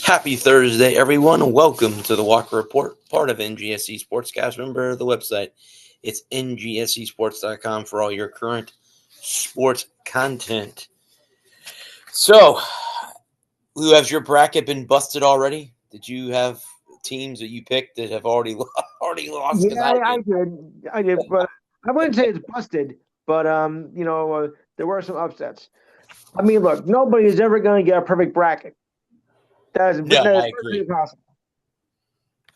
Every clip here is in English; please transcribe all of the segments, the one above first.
Happy Thursday, everyone. Welcome to the Walker Report, part of NGSC Sportscast. Remember the website. It's ngscsports.com for all your current sports content. So, Lou, has your bracket been busted already? Did you have teams that you picked that have already lost? Yeah, I did, but I wouldn't say it's busted. But there were some upsets. I mean, look, nobody is ever going to get a perfect bracket. That is No, I virtually agree. impossible.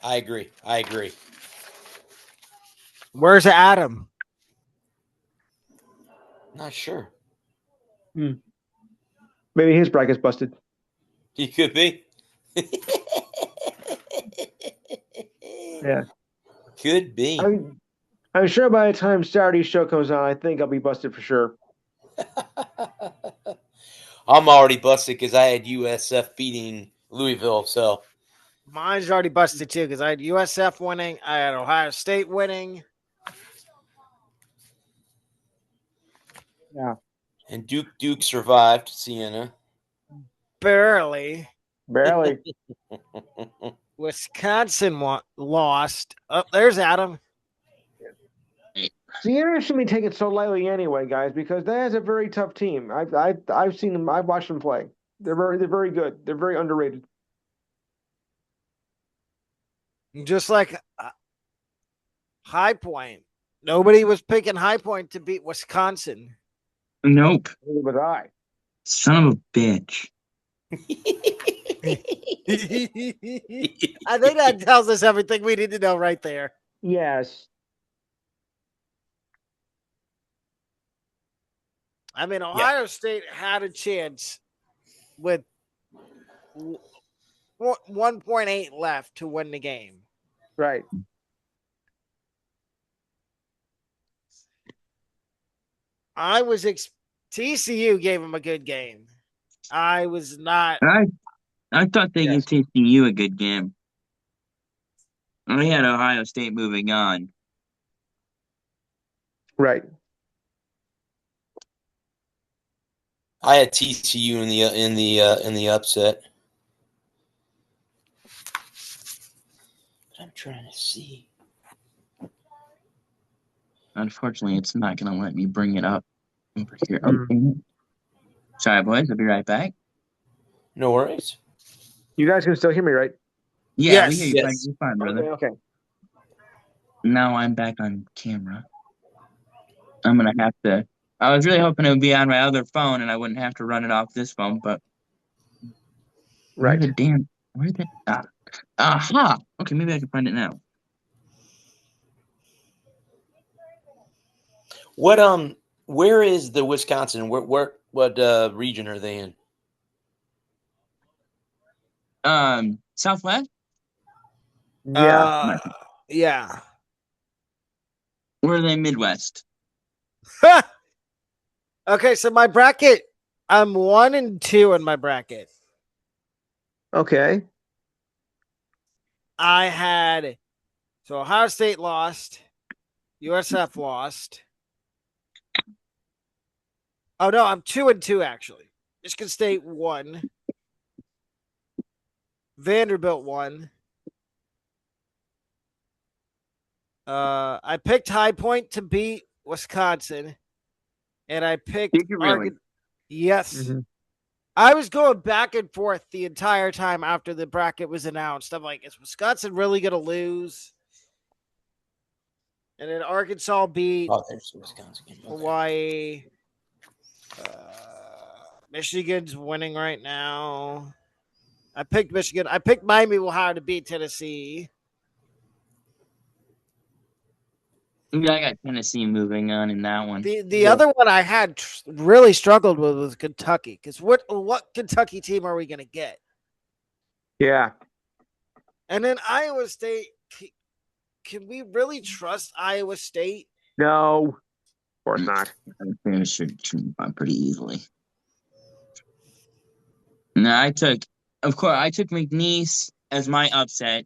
I agree. Where's Adam? Not sure. Maybe his bracket's busted. He could be. Yeah, Could be. I'm sure by the time Saturday's show comes on, I think I'll be busted for sure. I'm already busted because I had USF beating Louisville, so Mine's already busted too because I had USF winning. I had Ohio State winning. Yeah, and Duke survived Siena. Barely. barely. Wisconsin lost. Oh, there's Adam. Siena shouldn't be taken so lightly anyway, guys, because that is a very tough team. I've seen them. I've watched them play. They're very good. They're very underrated. Just like High Point. Nobody was picking High Point to beat Wisconsin. Nope. Neither was I. Son of a bitch. I think that tells us everything we need to know right there. Yes. I mean, Ohio State had a chance with 1.8 left to win the game. Right. TCU gave him a good game. I was not. I thought they gave TCU a good game. I had Ohio State moving on. Right. I had TCU in the upset. But I'm trying to see. Unfortunately, it's not going to let me bring it up over here. Sorry, boys. I'll be right back. No worries. You guys can still hear me, right? Yeah, yes. we hear you. Yes. You're fine, brother. Okay. Now I'm back on camera. I'm going to have to. I was really hoping it would be on my other phone and I wouldn't have to run it off this phone, but. Right. Where the. Aha! Okay, maybe I can find it now. Where is the Wisconsin? What region are they in? Southwest? Yeah. Yeah. Or are they Midwest? Okay, so my bracket, I'm 1 and 2 in my bracket. Okay. So Ohio State lost, USF lost. Oh no, I'm 2 and 2 actually. Michigan State won. Vanderbilt won. I picked High Point to beat Wisconsin, and I picked. Did you really? Yes. Mm-hmm. I was going back and forth the entire time after the bracket was announced. I'm like, is Wisconsin really going to lose? And then Arkansas beat There's Wisconsin. Okay. Hawaii. Michigan's winning right now. I picked Michigan. I picked Miami Ohio to beat Tennessee. Yeah, I got Tennessee moving on in that one. The other one I had really struggled with was Kentucky. Because what Kentucky team are we going to get? Yeah. And then Iowa State. Can we really trust Iowa State? No. Of course not. I think it should run pretty easily. No, I took McNeese as my upset.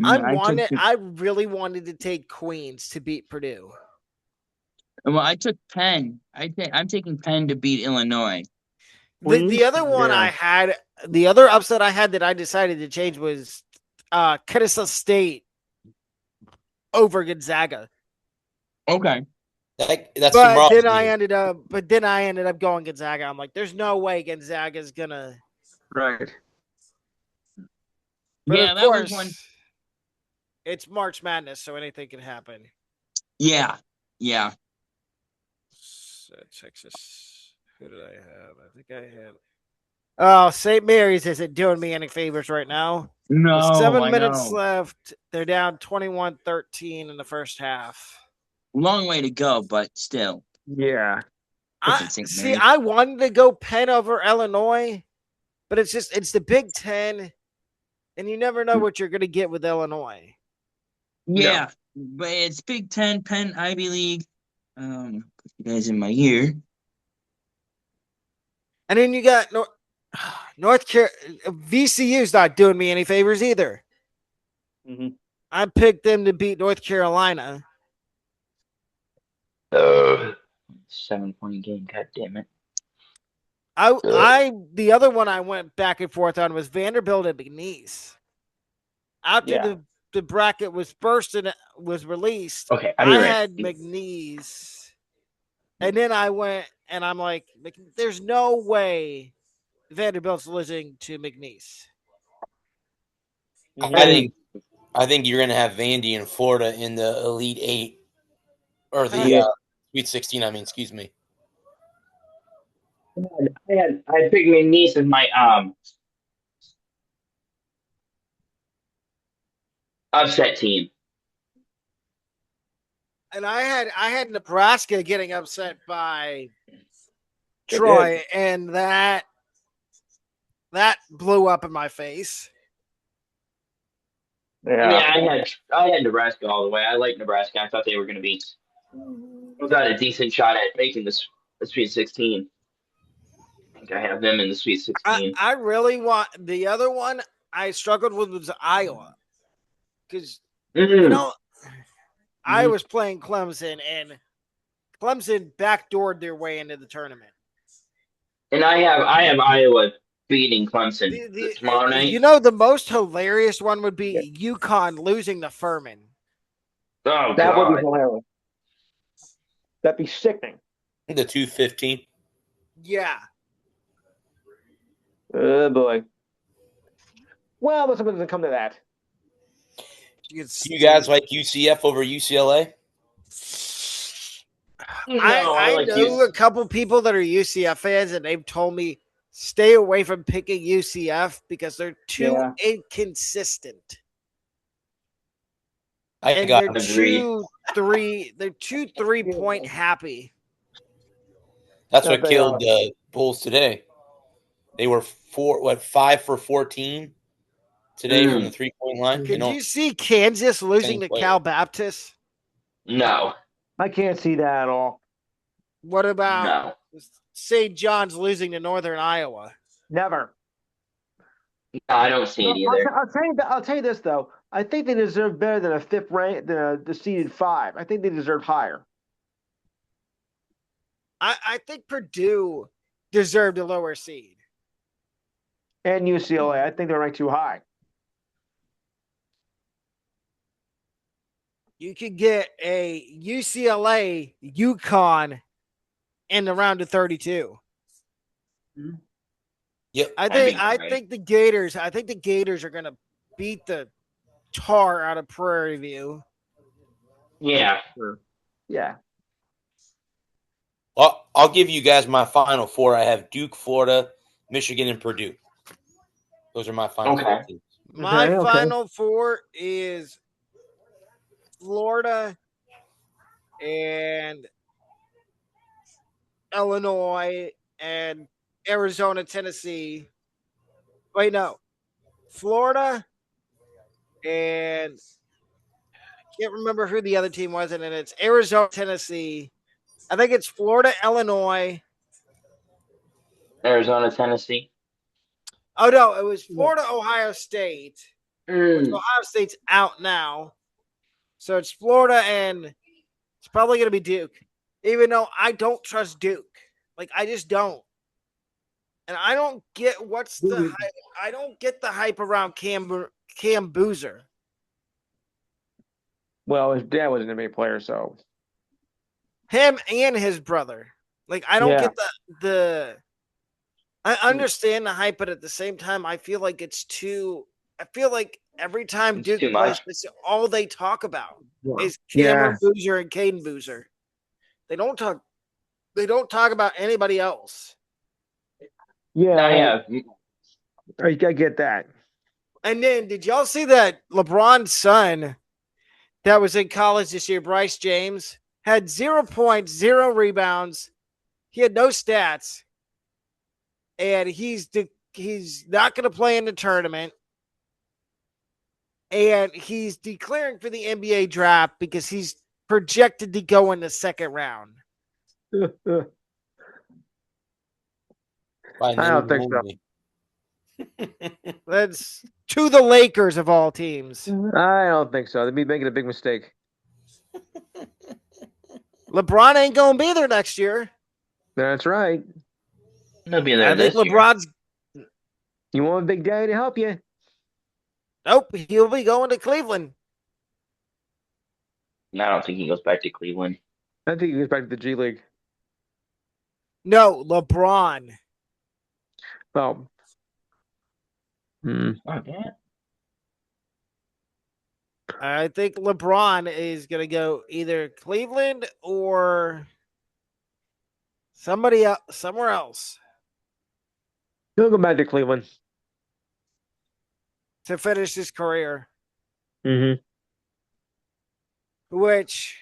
I really wanted to take Queens to beat Purdue. Well, I took Penn. I'm taking Penn to beat Illinois. The other one I had, the other upset I had that I decided to change was Kennesaw State over Gonzaga. Okay. That's some But raw then news. I ended up going Gonzaga. I'm like, there's no way Gonzaga's gonna. Right. But Yeah, of that was course, one. it's March Madness, so anything can happen. Yeah. Yeah. Texas. Who did I have? I think I had. Oh, St. Mary's isn't doing me any favors right now. No, With 7 I minutes know. left, they're down 21-13 in the first half. Long way to go, but still. Yeah. I wanted to go Penn over Illinois, but it's the Big Ten, and you never know what you're going to get with Illinois. Yeah, but it's Big Ten, Penn, Ivy League. Put you guys in my ear. And then you got North Carolina. VCU's not doing me any favors either. Mm-hmm. I picked them to beat North Carolina. 7-point game. God damn it. The other one I went back and forth on was Vanderbilt and McNeese. After the bracket was was released, I had McNeese. And then I went and I'm like, there's no way Vanderbilt's losing to McNeese. I think you're going to have Vandy in Florida in the Elite Eight or the Sweet 16. I mean, excuse me. I picked my niece as my upset team. And I had Nebraska getting upset by Troy, and that blew up in my face. Yeah, I had Nebraska all the way. I like Nebraska. I thought they were going to be got a decent shot at making the Sweet 16. I think I have them in the Sweet 16. I really want the other one. I struggled with was Iowa because I was playing Clemson, and Clemson backdoored their way into the tournament. And I have Iowa beating Clemson tomorrow night. You know, the most hilarious one would be UConn losing to Furman. Oh, that would be hilarious. That'd be sickening. The 215. Yeah. Oh boy. Well, but something doesn't come to that. You guys like UCF over UCLA? I know a couple people that are UCF fans, and they've told me stay away from picking UCF because they're too inconsistent. They're 3-point happy. That's what killed the Bulls today. They were 5 for 14 today from the 3-point line. Did you see Kansas losing to Cal Baptist? No. I can't see that at all. What about St. John's losing to Northern Iowa? Never. No, I don't see it either. I'll tell you this though. I think they deserve better than a fifth rank than the seeded 5. I think they deserve higher. I think Purdue deserved a lower seed. And UCLA. I think they're ranked too high. You could get a UCLA, UConn in the round of 32. Yep. I think the Gators are going to beat the tar out of Prairie View. Yeah. Sure. Yeah. Well, I'll give you guys my final 4. I have Duke, Florida, Michigan, and Purdue. Those are my final 4 teams. My final 4 is Florida and Illinois and Arizona, Tennessee. Wait, no. Florida and I can't remember who the other team was, and it's Arizona, Tennessee. I think it's Florida, Illinois. Arizona, Tennessee. Oh, no, it was Florida, Ohio State. Which Ohio State's out now. So it's Florida, and it's probably going to be Duke. Even though I don't trust Duke. Like, I just don't. And I don't get I don't get the hype around Cam Boozer. Well, his dad was an NBA player, so him and his brother. Like, I don't get the. I understand the hype, but at the same time, I feel like it's too. I feel like every time Duke plays, this all they talk about is Cameron Boozer and Caden Boozer. They don't talk. They don't talk about anybody else. Yeah, I get that. And then, did y'all see that LeBron's son that was in college this year, Bryce James, had 0 points, 0 rebounds. He had no stats. And he's not going to play in the tournament. And he's declaring for the NBA draft because he's projected to go in the second round. I don't think so. That's to the Lakers of all teams. I don't think so. They'd be making a big mistake. LeBron ain't going to be there next year. That's right. He'll be there. I think LeBron's. You want a Big Daddy to help you? Nope, he'll be going to Cleveland. No, I don't think he goes back to Cleveland. I think he goes back to the G League. No, LeBron. Oh. Okay. I think LeBron is going to go either Cleveland or somebody else, somewhere else. He'll go back to Cleveland to finish his career. Mm-hmm. Which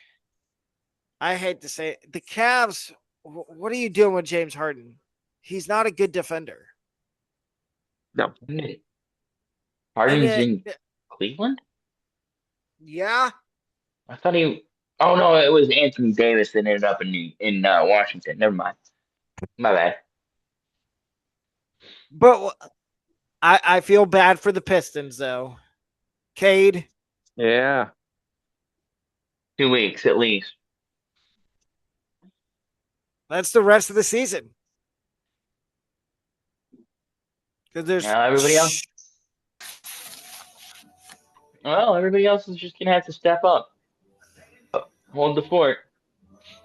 I hate to say it. The Cavs, what are you doing with James Harden? He's not a good defender. No. Harden's in Cleveland? Yeah. I thought he. Oh no, it was Anthony Davis that ended up in Washington. Never mind. My bad. But I feel bad for the Pistons though. Cade. Yeah. 2 weeks at least. That's the rest of the season. Because there's everybody else. Well, everybody else is just gonna have to step up, hold the fort.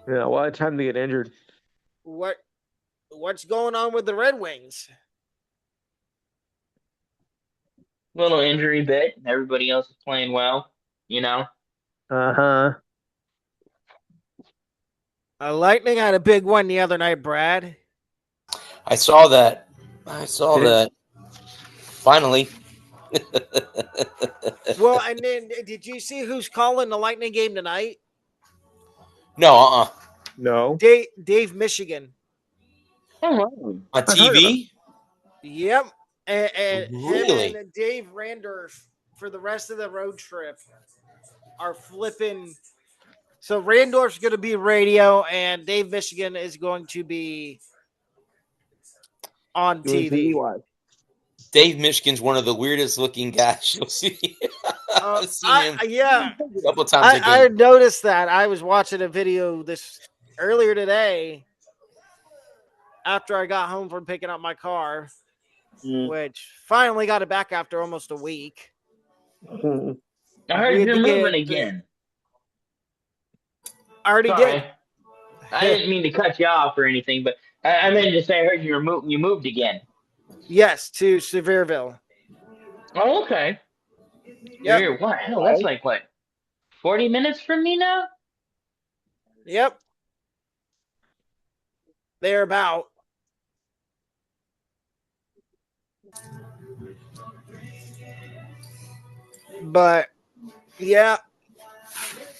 Yeah, a lot of time to get injured. What's going on with the Red Wings? Little injury bit. Everybody else is playing well. Uh-huh. Lightning had a big one the other night, Brad. I saw that. Finally. Well, and then did you see who's calling the Lightning game tonight? No, No. Dave Michigan. Oh, on TV? Yep. And really? him and Dave Randorf for the rest of the road trip are flipping. So Randorf's going to be radio, and Dave Michigan is going to be on TV. Dave Michigan's one of the weirdest looking guys you'll see. I've seen him a couple times. I noticed that. I was watching a video earlier today after I got home from picking up my car, which finally got it back after almost a week. I heard you're moving again. I already did. I didn't mean to cut you off or anything, but I meant to say I heard you moved again. Yes, to Sevierville. Oh, okay. Yeah. What? Hell, that's like what? 40 minutes from me now? Yep. They're about. But yeah,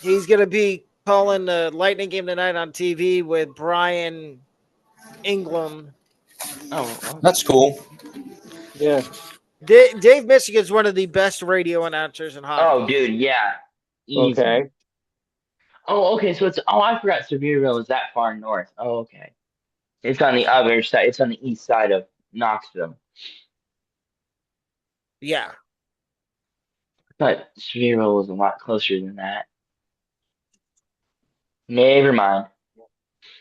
he's gonna be calling the Lightning game tonight on TV with Brian Ingram. Oh, that's cool. Yeah. Dave Michigan's one of the best radio announcers in hockey. Oh, dude, yeah. Easy. Okay. Oh, okay. So I forgot Sevierville is that far north. Oh, okay. It's on the other side. It's on the east side of Knoxville. Yeah. But Sevierville was a lot closer than that. Never mind.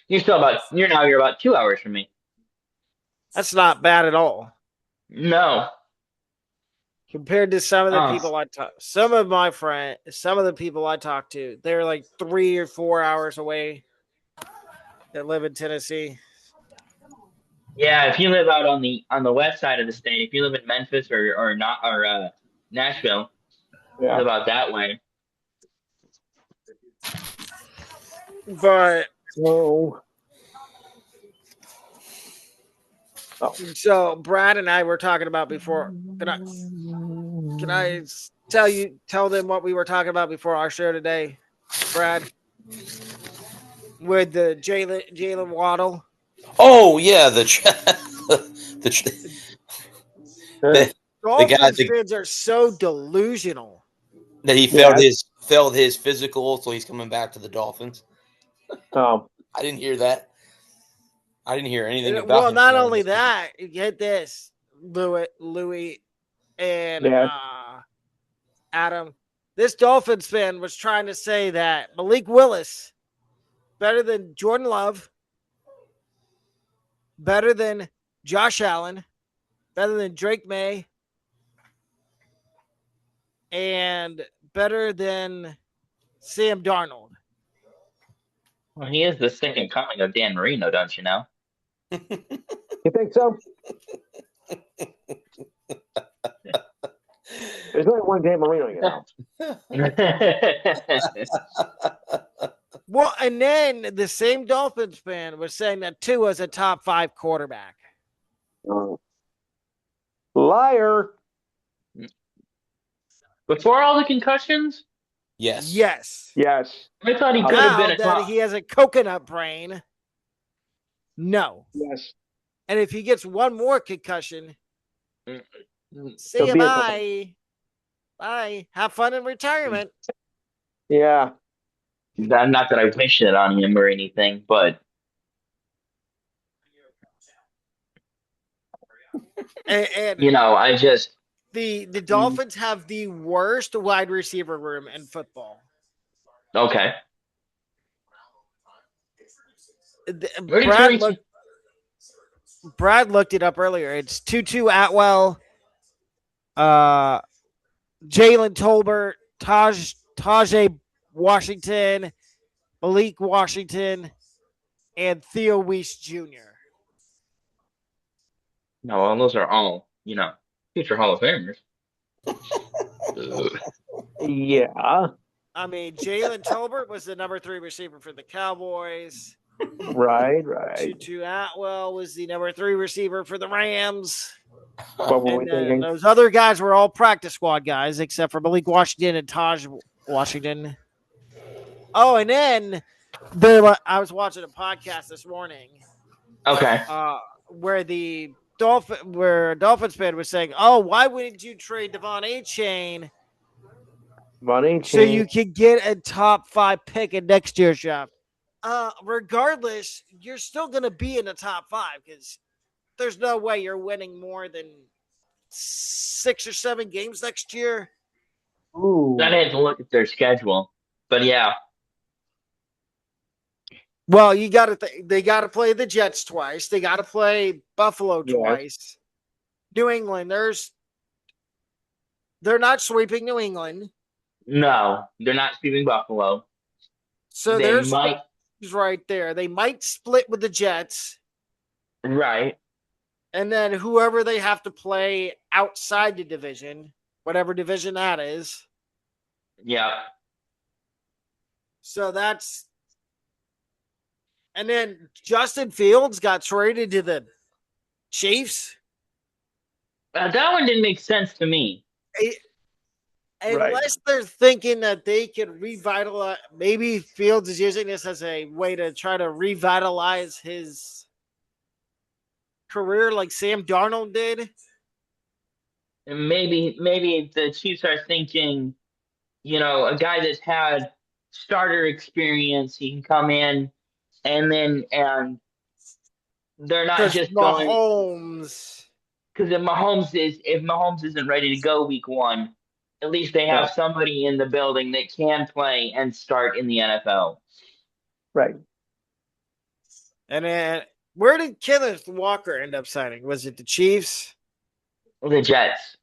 You're about 2 hours from me. That's not bad at all. No. Compared to some of the people some of the people I talk to, they're like 3 or 4 hours away that live in Tennessee. Yeah, if you live out on the west side of the state, if you live in Memphis or Nashville, it's about that way. But so Brad and I were talking about before. Can I tell them what we were talking about before our show today, Brad? With the Jalen Waddle. Oh yeah, the Dolphins fans are so delusional that he failed his physical, so he's coming back to the Dolphins. Oh, I didn't hear that. I didn't hear anything about. Well, not only that, get this, Louis, and Adam. This Dolphins fan was trying to say that Malik Willis better than Jordan Love, better than Josh Allen, better than Drake May, and better than Sam Darnold. Well, he is the second coming of Dan Marino, don't you know? You think so? There's only one Dan Marino, you know. Well, and then the same Dolphins fan was saying that Tua's a top 5 quarterback. Liar. Before all the concussions? Yes. I thought he could have been a top. He has a coconut brain. No. Yes. And if he gets one more concussion, say bye. Bye. Have fun in retirement. Yeah. Not that I wish it on him or anything, but and I just the Dolphins have the worst wide receiver room in football. Okay. Brad looked it up earlier. It's Tutu Atwell, Jalen Tolbert, Tajay Washington, Malik Washington, and Theo Weiss Jr. No, well, those are all, future Hall of Famers. Yeah. I mean, Jalen Tolbert was the number 3 receiver for the Cowboys. Right. Tutu Atwell was the number 3 receiver for the Rams. What were we thinking? Those other guys were all practice squad guys, except for Malik Washington and Taj Washington. Oh, and then I was watching a podcast this morning. Okay. Where a Dolphins fan was saying, "Oh, why wouldn't you trade Devon Achane so you could get a top 5 pick in next year's draft?" Regardless, you're still going to be in the top 5 because there's no way you're winning more than 6 or 7 games next year. Ooh. I had to look at their schedule, but yeah. Well, they got to play the Jets twice. They got to play Buffalo twice. New England, they're not sweeping New England. No, they're not sweeping Buffalo. So there's right there. They might split with the Jets. Right. And then whoever they have to play outside the division, whatever division that is. Yeah. So that's... And then Justin Fields got traded to the Chiefs. That one didn't make sense to me. Unless they're thinking that they can revitalize, maybe Fields is using this as a way to try to revitalize his career like Sam Darnold did. And maybe the Chiefs are thinking, a guy that's had starter experience, he can come in and they're not just going Mahomes. Because if Mahomes isn't ready to go week 1, at least they have somebody in the building that can play and start in the NFL. Right. And then where did Kenneth Walker end up signing? Was it the Chiefs? The Jets.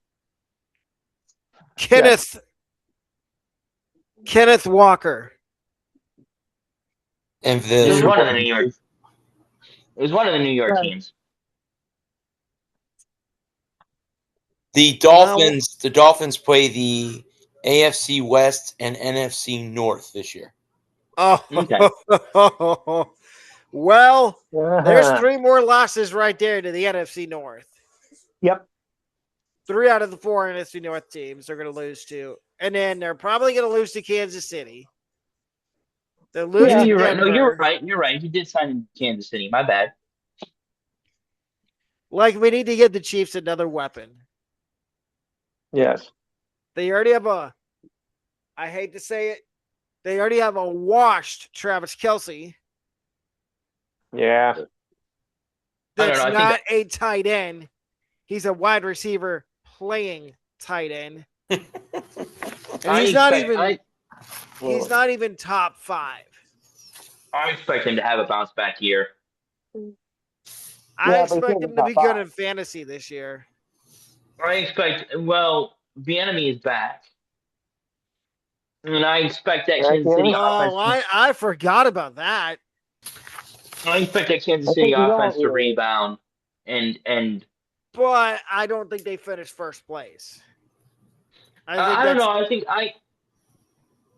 Kenneth Walker. And It was one of the New York. It was one of the New York teams. The Dolphins play the AFC West and NFC North this year. Oh, okay. Well, there's 3 more losses right there to the NFC North. Yep. 3 out of the 4 NFC North teams are going to lose to. And then they're probably going to lose to Kansas City. They're losing to you're right. Denver. No, you're right. You're right. He did sign in Kansas City. My bad. Like, we need to get the Chiefs another weapon. Yes. They already have I hate to say it, they already have a washed Travis Kelce. Yeah. That's not a tight end. He's a wide receiver playing tight end. And he's not even top 5. I expect him to have a bounce back year. I expect him to be good in fantasy this year. I expect, Bieniemy is back. And I expect that Kansas City offense. Oh, I forgot about that. I expect that Kansas City offense to rebound but I don't think they finished first place. I don't know.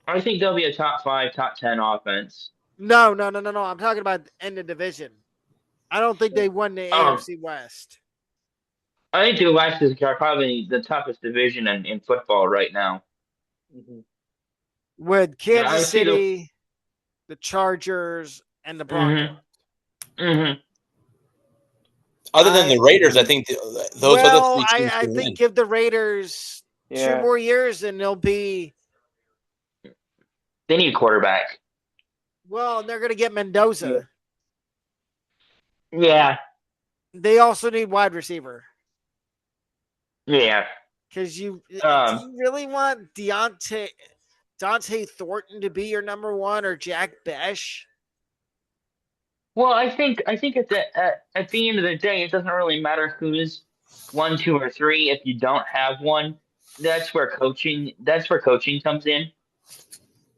I think they'll be a top 5, top 10 offense. No. I'm talking about in the division. I don't think they won the AFC West. I think the West is probably the toughest division in football right now. Mm-hmm. With Kansas City, the Chargers, and the Broncos. Mm-hmm. Other than the Raiders, I think those other 3 teams I think give the Raiders 2 more years and they'll be. They need a quarterback. Well, they're going to get Mendoza. Yeah. They also need wide receiver. Yeah. Because do you really want Dante Thornton to be your number 1 or Jack Besh? Well, I think at the end of the day, it doesn't really matter who's 1, 2, or 3. If you don't have one, that's where coaching comes in.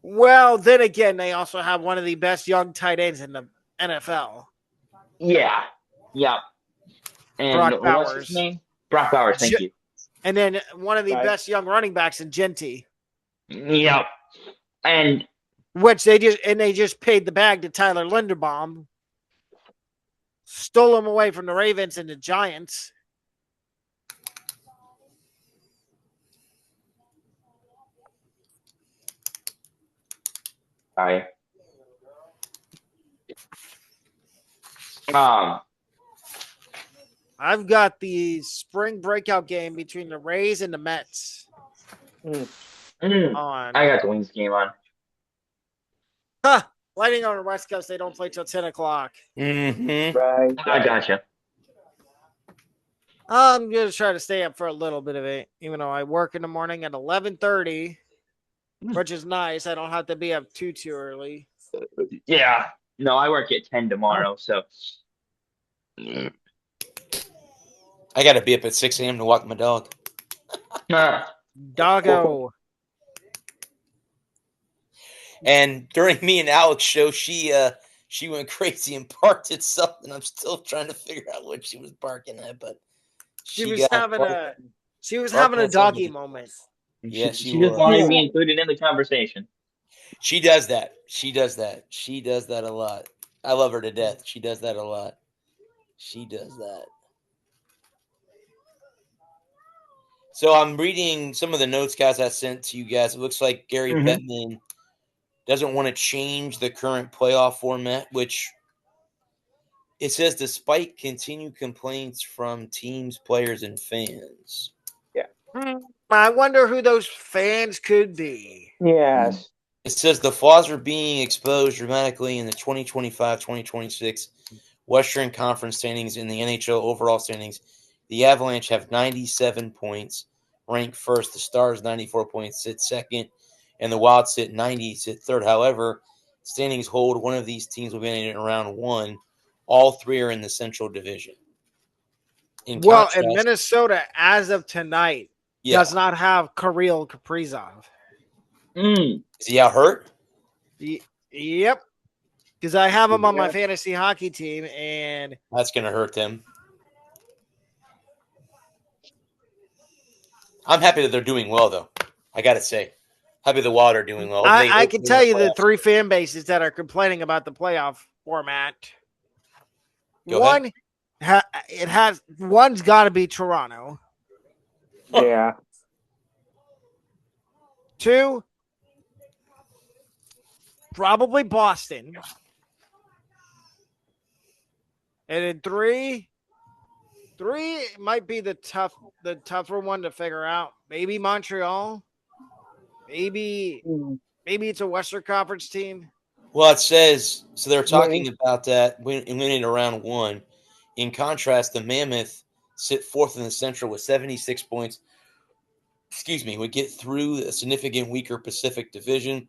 Well, then again, they also have one of the best young tight ends in the NFL. Yeah. And Brock Bowers. What's his name? Brock Bowers. Thank you. And then one of the best young running backs in Genty. Yep. And which they just paid the bag to Tyler Linderbaum. Stole him away from the Ravens and the Giants. Hi. I've got the spring breakout game between the Rays and the Mets. On. I got the Wings game on. Huh. Lighting on the West Coast, they don't play till 10 o'clock. Mm-hmm. Right. I gotcha. I'm going to try to stay up for a little bit of it, even though I work in the morning at 11:30, which is nice. I don't have to be up too early. Yeah. No, I work at 10 tomorrow, so. I got to be up at 6 a.m. to walk my dog. Doggo. And during me and Alex's show, she went crazy and barked at something. I'm still trying to figure out what she was barking at, but she was having a doggy moment. Yeah, she just wanted me included in the conversation. She does that. She does that a lot. I love her to death. She does that a lot. She does that. So I'm reading some of the notes guys I sent to you guys. It looks like Gary Bettman doesn't want to change the current playoff format, which it says despite continued complaints from teams, players, and fans. Yeah. I wonder who those fans could be. Yes. It says the flaws are being exposed dramatically in the 2025-2026 Western Conference standings in the NHL overall standings. The Avalanche have 97 points, ranked first. The Stars, 94 points, sit second. And the Wild sit 90, sit third. However, standings hold one of these teams will be in round 1 All three are in the Central Division. And Minnesota, as of tonight, does not have Kirill Kaprizov. Is he out hurt? Yep. Because I have him on my fantasy hockey team, and that's going to hurt them. I'm happy that they're doing well, though. I got to say. Happy the Wild are doing well. I can tell you the three fan bases that are complaining about the playoff format. One's got to be Toronto. Yeah. 2, probably Boston. And then 3 might be the tougher one to figure out. Maybe Montreal. Maybe it's a Western Conference team. Well, it says so. They're talking about that winning round 1. In contrast, the Mammoth sit 4th in the Central with 76 points. Would get through a significant weaker Pacific Division.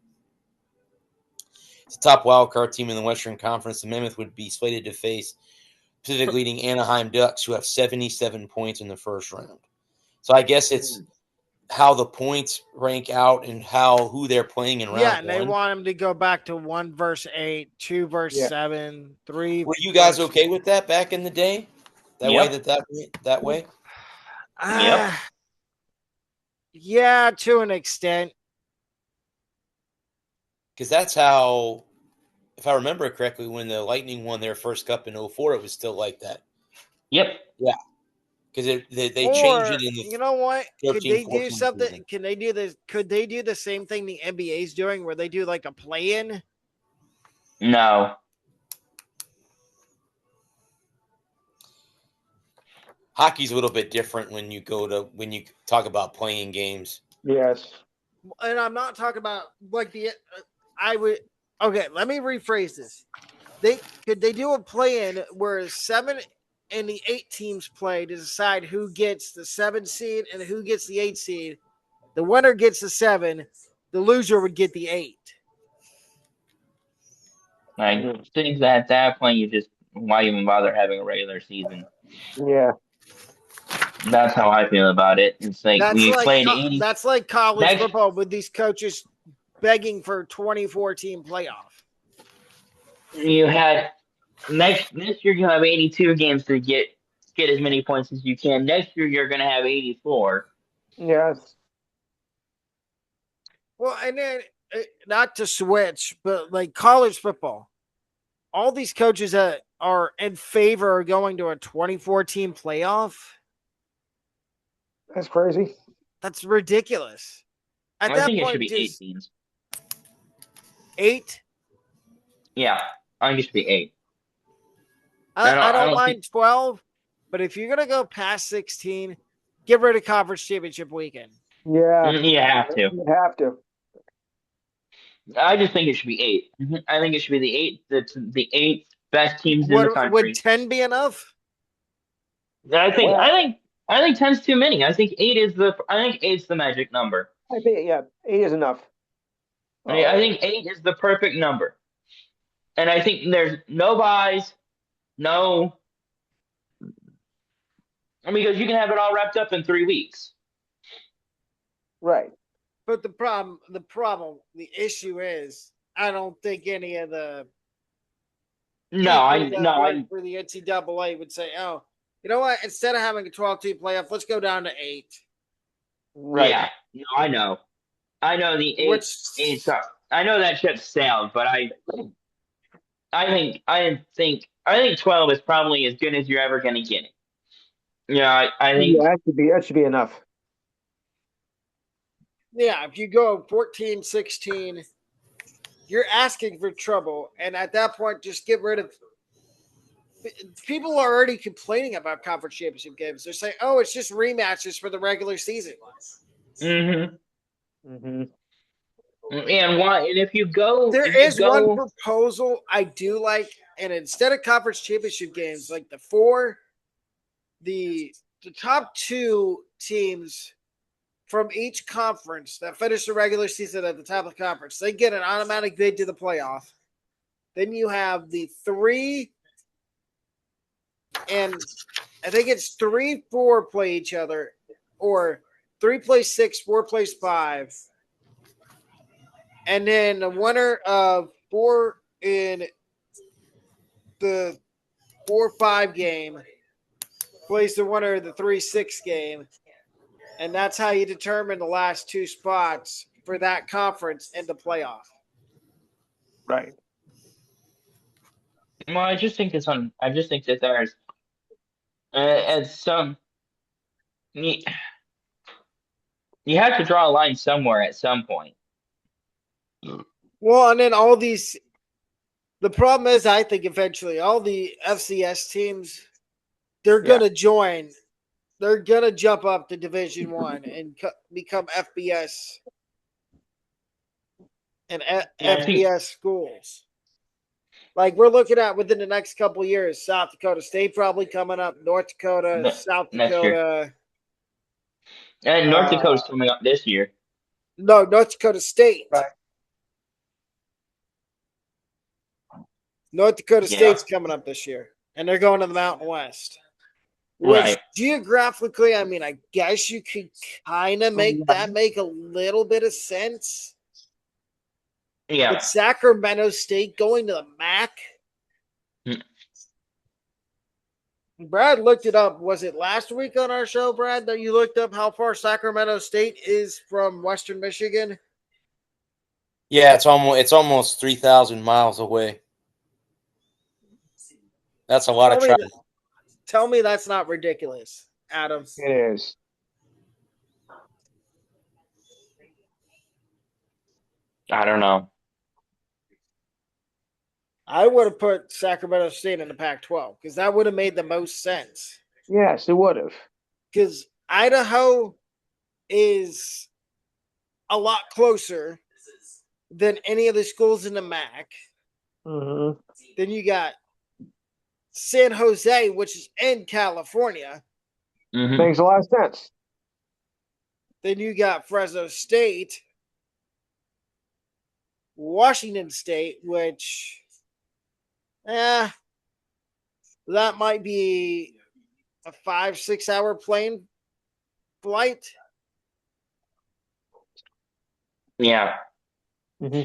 It's a top wildcard team in the Western Conference. The Mammoth would be slated to face Pacific leading Anaheim Ducks, who have 77 points in the first round. So I guess it's how the points rank out and who they're playing in round 1. Yeah, and they want them to go back to 1 versus 8, 2 versus 7, 3. Were you guys okay with that back in the day? That way? Yep. Yeah, to an extent. Because that's how, if I remember correctly, when the Lightning won their first cup in 2004, it was still like that. Yep. Yeah. Because they changed it in the. You know what? 13, could they do something? Season. Can they do this? Could they do the same thing the NBA is doing, where they do like a play-in? No. Hockey's a little bit different when you talk about playing games. Yes. And I'm not talking about like okay, let me rephrase this. Could they do a play-in where 7 and the 8 teams play to decide who gets the 7 seed and who gets the 8 seed? The winner gets the 7, the loser would get the 8. I think that at that point, why even bother having a regular season? Yeah. That's how I feel about it. It's like played 80. That's like college football with these coaches begging for 24-team playoff. You had next year you have 82 games to get as many points as you can. Next year you're going to have 84. Yes. Well, and then not to switch, but like college football, all these coaches that are in favor of going to a 24-team playoff. That's crazy. That's ridiculous. I think it should be 8 teams. 8? Yeah, I think it should be 8. I don't mind 12, but if you're going to go past 16, get rid of conference championship weekend. Yeah. You have to. You have to. I just think it should be 8. I think it should be the 8 best teams in the country. Would 10 be enough? I think 10's too many. I think 8 is the magic number. I think 8 is enough. I think 8 is the perfect number. And I think there's no buys, because you can have it all wrapped up in 3 weeks. Right. But the issue is, I don't think any of the for the NCAA would say, "Oh, you know what? Instead of having a 12-team playoff, let's go down to 8." Right. Yeah. No, I know. I know the 8. I know that ship sailed, but I think 12 is probably as good as you're ever going to get it. I think that should be enough. Yeah, if you go 14, 16, you're asking for trouble, and at that point, just get rid of. People are already complaining about conference championship games. They're saying, "Oh, it's just rematches for the regular season." Mm-hmm. Mm-hmm. And why? And if you go, one proposal I do like, and instead of conference championship games, like the top 2 teams from each conference that finish the regular season at the top of the conference, they get an automatic bid to the playoff. Then you have the 3 and I think it's 3-4 play each other, or 3 plays 6, 4 plays 5. And then the winner of 4 in the 4-5 game plays the winner of the 3-6 game. And that's how you determine the last 2 spots for that conference in the playoff. Right. Well, I just think that there's as some you, you have to draw a line somewhere at some point. Well, and then all these. The problem is, I think eventually all the FCS teams, they're gonna join. They're gonna jump up to Division I and become FBS and FBS schools. Like we're looking at within the next couple of years, South Dakota State probably coming up, North Dakota, South Dakota. And North Dakota's coming up this year. No, North Dakota State. Right. North Dakota State's coming up this year, and they're going to the Mountain West. Which geographically, I mean, I guess you could kind of make that make a little bit of sense. Yeah. But Sacramento State going to the MAC? Brad looked it up. Was it last week on our show, Brad, that you looked up how far Sacramento State is from Western Michigan? Yeah, it's almost 3,000 miles away. That's a lot of travel. Tell me that's not ridiculous, Adam. It is. I don't know. I would have put Sacramento State in the Pac-12 because that would have made the most sense. Yes, it would have. Because Idaho is a lot closer than any of the schools in the MAC. Mm-hmm. Then you got San Jose, which is in California. Mm-hmm. Makes a lot of sense. Then you got Fresno State, Washington State, which, that might be a 5-6 hour plane flight. Yeah. Mm-hmm.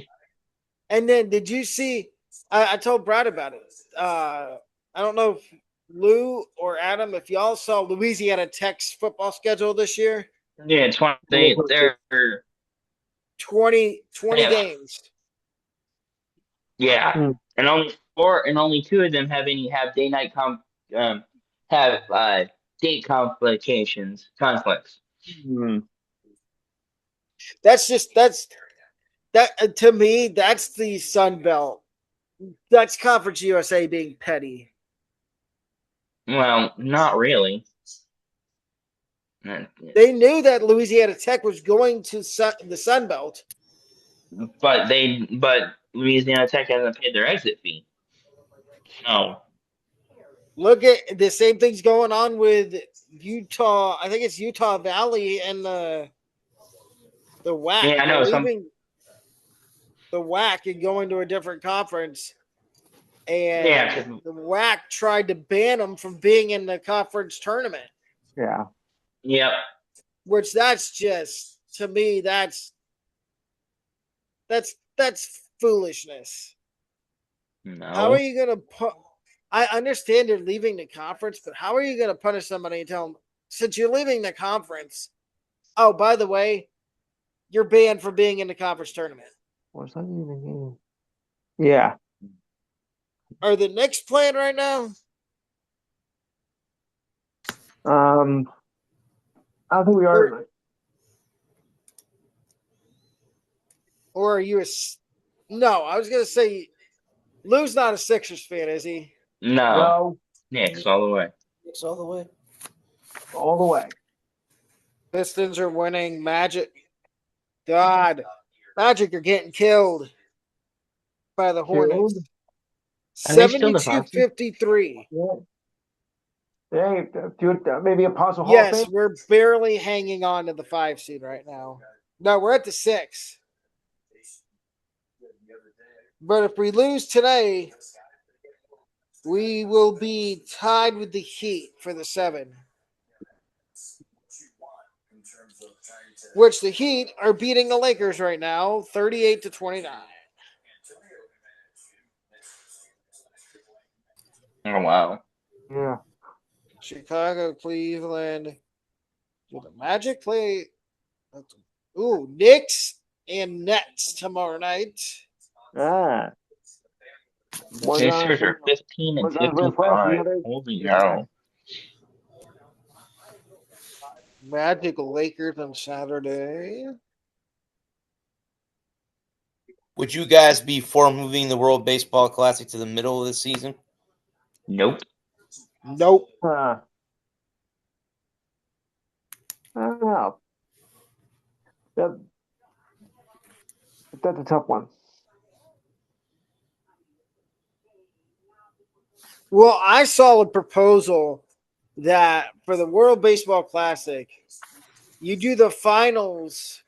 And then did you see, I told Brad about it. I don't know if Lou or Adam, if y'all saw Louisiana Tech's football schedule this year. Yeah, they're 20 games. Yeah. Mm. And only 2 of them have day night date conflicts. Mm. That to me, that's the Sun Belt. That's Conference USA being petty. Well, not really. They knew that Louisiana Tech was going to the Sun Belt. But Louisiana Tech hasn't paid their exit fee. No. Look at the same thing's going on with Utah. I think it's Utah Valley and the WAC. Yeah, I know. Leaving the WAC and going to a different conference. And the WAC tried to ban them from being in the conference tournament. Yeah. Yep. Which that's just, to me, that's foolishness. No. How are you going to I understand they're leaving the conference, but how are you going to punish somebody and tell them, since you're leaving the conference, oh, by the way, you're banned from being in the conference tournament? What's that even mean? Yeah. Are the Knicks playing right now? I don't think we are. Or are you No, I was going to say, Lou's not a Sixers fan, is he? No. Knicks all the way. Knicks all the way. All the way. Pistons are winning. Magic. God. Magic are getting killed by the Hornets. 72-53. Hey, maybe a possible Yes, Hall of Fame? we're barely hanging on to the 5 seed right now. No, we're at the 6. But if we lose today, We will be tied with the Heat for the 7. Which the Heat are beating the Lakers right now, 38-29. Oh wow. Yeah. Chicago, Cleveland. Do the Magic play? Ooh, Knicks and Nets tomorrow night. Ah. Pacers are 15 and 55. Holy cow. Magic Lakers on Saturday. Would you guys be for moving the World Baseball Classic to the middle of the season? Nope. Nope. I don't know. That's a tough one. Well, I saw a proposal that for the World Baseball Classic, you do the finals,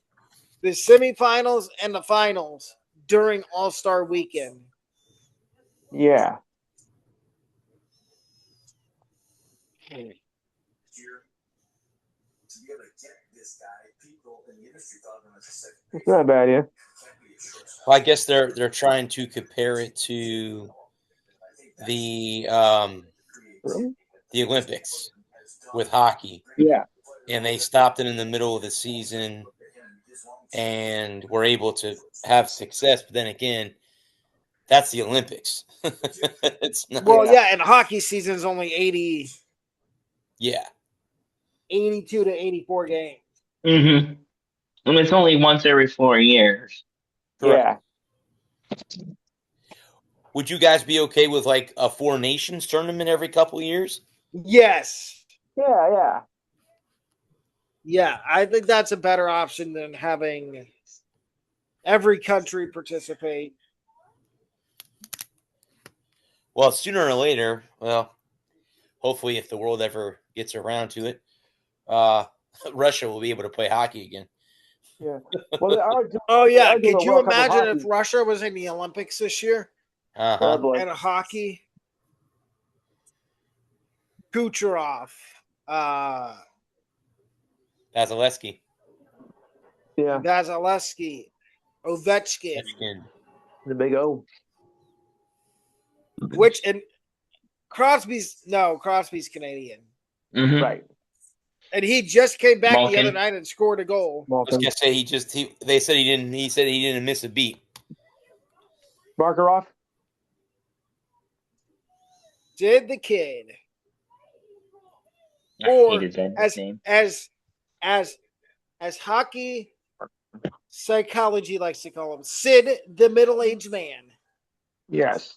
the semifinals, and the finals during All-Star Weekend. Yeah. It's not a bad idea. Well, I guess they're trying to compare it to the Olympics with hockey. Yeah. And they stopped it in the middle of the season and were able to have success. But then again, that's the Olympics. It's not. Well, yeah, and hockey season is only 80. Yeah. 82 to 84 games. Mm-hmm. And it's only once every 4 years. Correct. Yeah. Would you guys be okay with like a 4 Nations tournament every couple of years? Yes. Yeah. Yeah, I think that's a better option than having every country participate. Well, sooner or later, hopefully if the world ever gets around to it, Russia will be able to play hockey again. Yeah. Well, they are. Oh yeah, could you imagine if Russia was in the Olympics this year? Uh-huh. And hockey, Kucherov, Vasilevsky. Yeah. Vasilevsky, Ovechkin. The big O. Which and Crosby's Canadian. Mm-hmm. Right. And he just came back Malkin. the other night and scored a goal. I was gonna say they said he said he didn't miss a beat. Barkerov? Did the kid. I hated that name. As hockey psychology likes to call him, Sid the middle-aged man. Yes.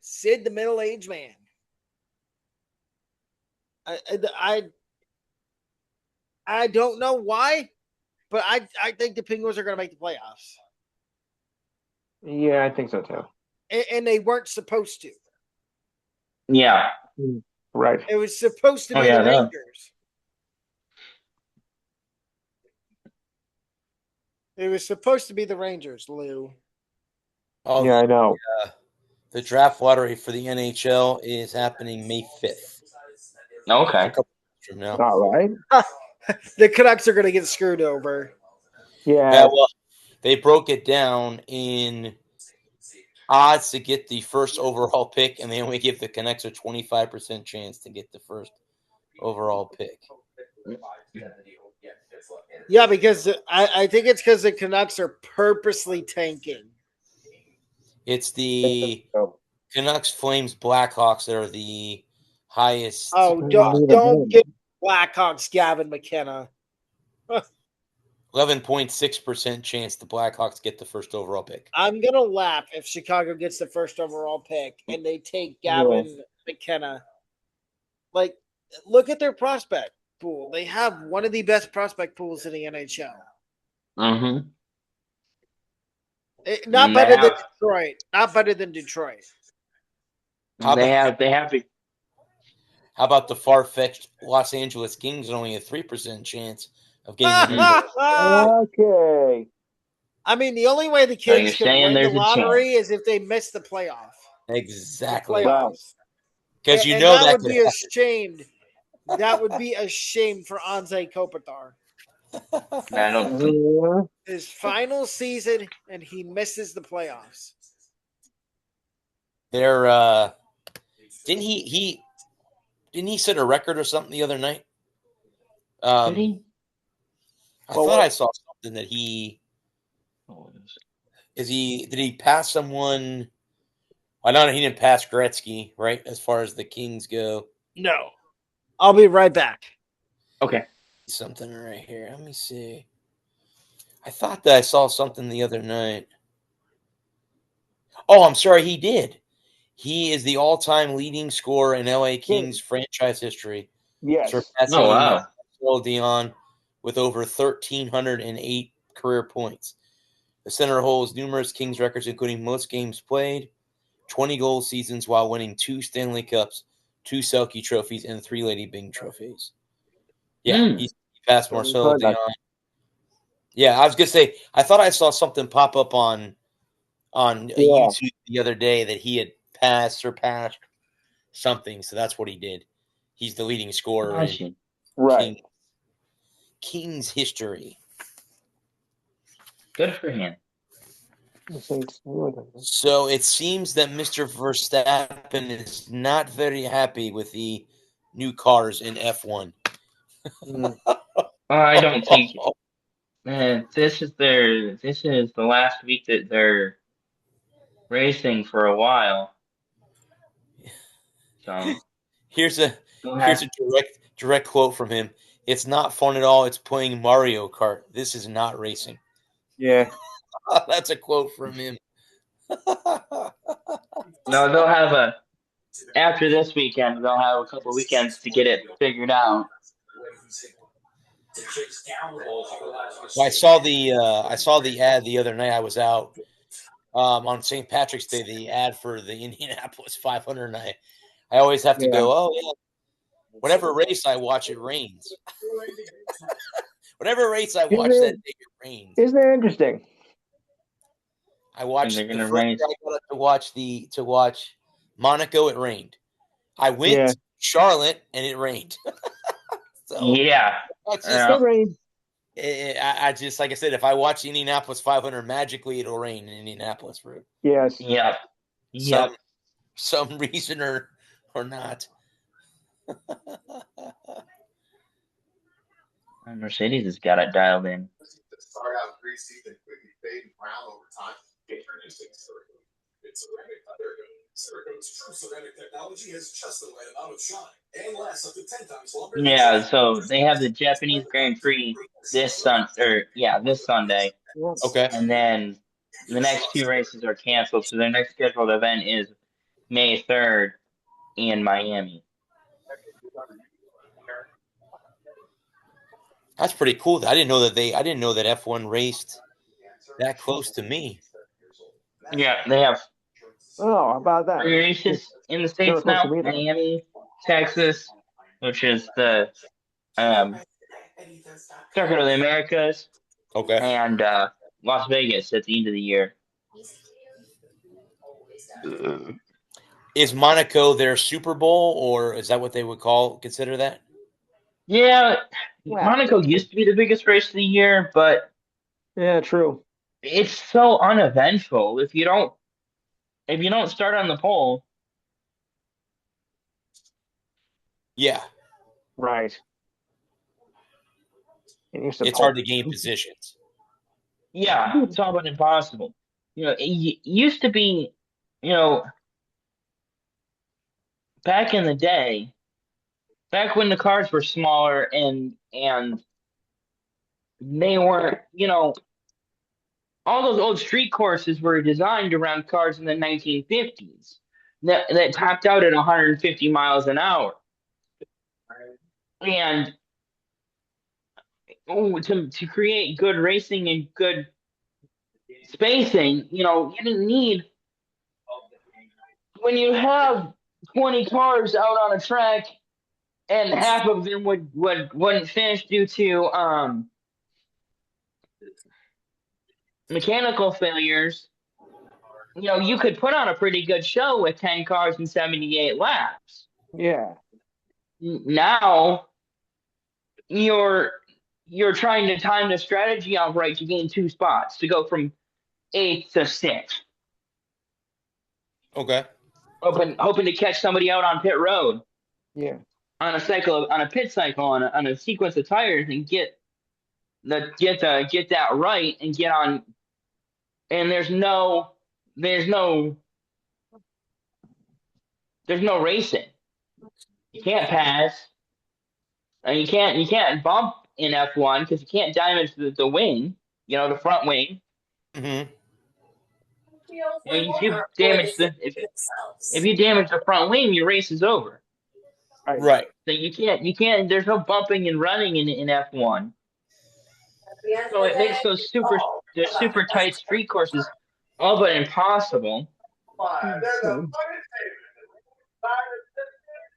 Sid the middle-aged man. I don't know why, but I think the Penguins are going to make the playoffs. Yeah, I think so too. And they weren't supposed to. Yeah. Right. It was supposed to be the Rangers. It was supposed to be the Rangers, Lou. Oh, yeah, I know. The draft lottery for the NHL is happening May 5th. Okay. A couple weeks from now. All right. The Canucks are going to get screwed over. Yeah. Well, they broke it down in odds to get the first overall pick, and they only give the Canucks a 25% chance to get the first overall pick. Yeah, because I think it's because the Canucks are purposely tanking. It's the Canucks, Flames, Blackhawks that are the highest. Oh, don't get Blackhawks Gavin McKenna. 11.6% chance the Blackhawks get the first overall pick. I'm going to laugh if Chicago gets the first overall pick and they take Gavin McKenna. Like, look at their prospect pool. They have one of the best prospect pools in the NHL. Mm-hmm. Not better than Detroit. Not better than Detroit. They have the. How about the far-fetched Los Angeles Kings and only a 3% chance of getting the number? Okay. I mean, the only way the Kings could win the there's a lottery chance. is if they miss the playoff. Exactly. The playoffs. Because you and know that would could be a shame. That would be a shame for Anze Kopitar. I don't think. His final season, and he misses the playoffs. There, didn't he set a record or something the other night? Did he? I thought I saw something that did he pass someone? I know he didn't pass Gretzky, right? As far as the Kings go. No. I'll be right back. Okay. Something right here. Let me see. I thought that I saw something the other night. Oh, I'm sorry, he did. He is the all-time leading scorer in LA Kings franchise history. Yes. Surpassing Dion with over 1,308 career points. The center holds numerous Kings records, including most games played, 20 goal seasons while winning 2 Stanley Cups, 2 Selke trophies, and 3 Lady Byng trophies. Yeah, he passed Marcelo Dion. Yeah, I was going to say, I thought I saw something pop up on YouTube the other day that he had surpassed something, so that's what he did. He's the leading scorer in Kings history. Good for him. So it seems that Mr. Verstappen is not very happy with the new cars in F1. I don't think this is the last week that they're racing for a while. So here's a direct quote from him. It's not fun at all. It's playing Mario Kart. This is not racing. Yeah. That's a quote from him. No, they'll have after this weekend, they'll have a couple weekends to get it figured out. Well, I saw the ad the other night. I was out on St. Patrick's Day. The ad for the Indianapolis 500, and I always have to go. Oh yeah, whatever race I watch, it rains. Whatever race I watch that day, it rains. Isn't that interesting? I watched the first year I got up to watch Monaco. It rained. I went to Charlotte and it rained. So, it rained. I just, like I said, if I watch the Indianapolis 500, magically it'll rain in Indianapolis. For yes. Some reason or not. Mercedes has got it dialed in. Start out preseason quickly fade brown over time. Introducing Cerakote. It's ceramic undercoat. Cerakote's true ceramic technology has just the right amount of shine and lasts up to 10 times longer. Yeah, so they have the Japanese Grand Prix this Sunday. Okay. And then the next 2 races are canceled, so their next scheduled event is May 3rd in Miami. That's pretty cool. I didn't know that F1 raced that close to me. Yeah, they have. Oh, how about that? 3 races in the States now: Miami, Texas, which is the Circuit of the Americas. Okay. And Las Vegas at the end of the year. Is Monaco their Super Bowl, or is that what they would consider that? Yeah, Monaco used to be the biggest race of the year, but true. It's so uneventful. If you don't start on the pole. Yeah. Right. It's hard to gain positions. Yeah, it's all but impossible. It used to be, back in the day, back when the cars were smaller and they weren't, all those old street courses were designed around cars in the 1950s that topped out at 150 miles an hour. And to create good racing and good spacing, you didn't need, when you have 20 cars out on a track and half of them wouldn't finish due to mechanical failures, you could put on a pretty good show with 10 cars and 78 laps. Yeah. Now you're trying to time the strategy out right to gain 2 spots to go from 8th to 6th. Okay. Hoping to catch somebody out on pit road. Yeah. On a pit cycle, on a sequence of tires, and get that right and get on. And there's no racing. You can't pass, and you can't bump in F1 because you can't damage the wing, the front wing. Mm-hmm. If you damage the front wing, your race is over. Right. So you can't. There's no bumping and running in F1. So it makes the super tight street courses all but impossible.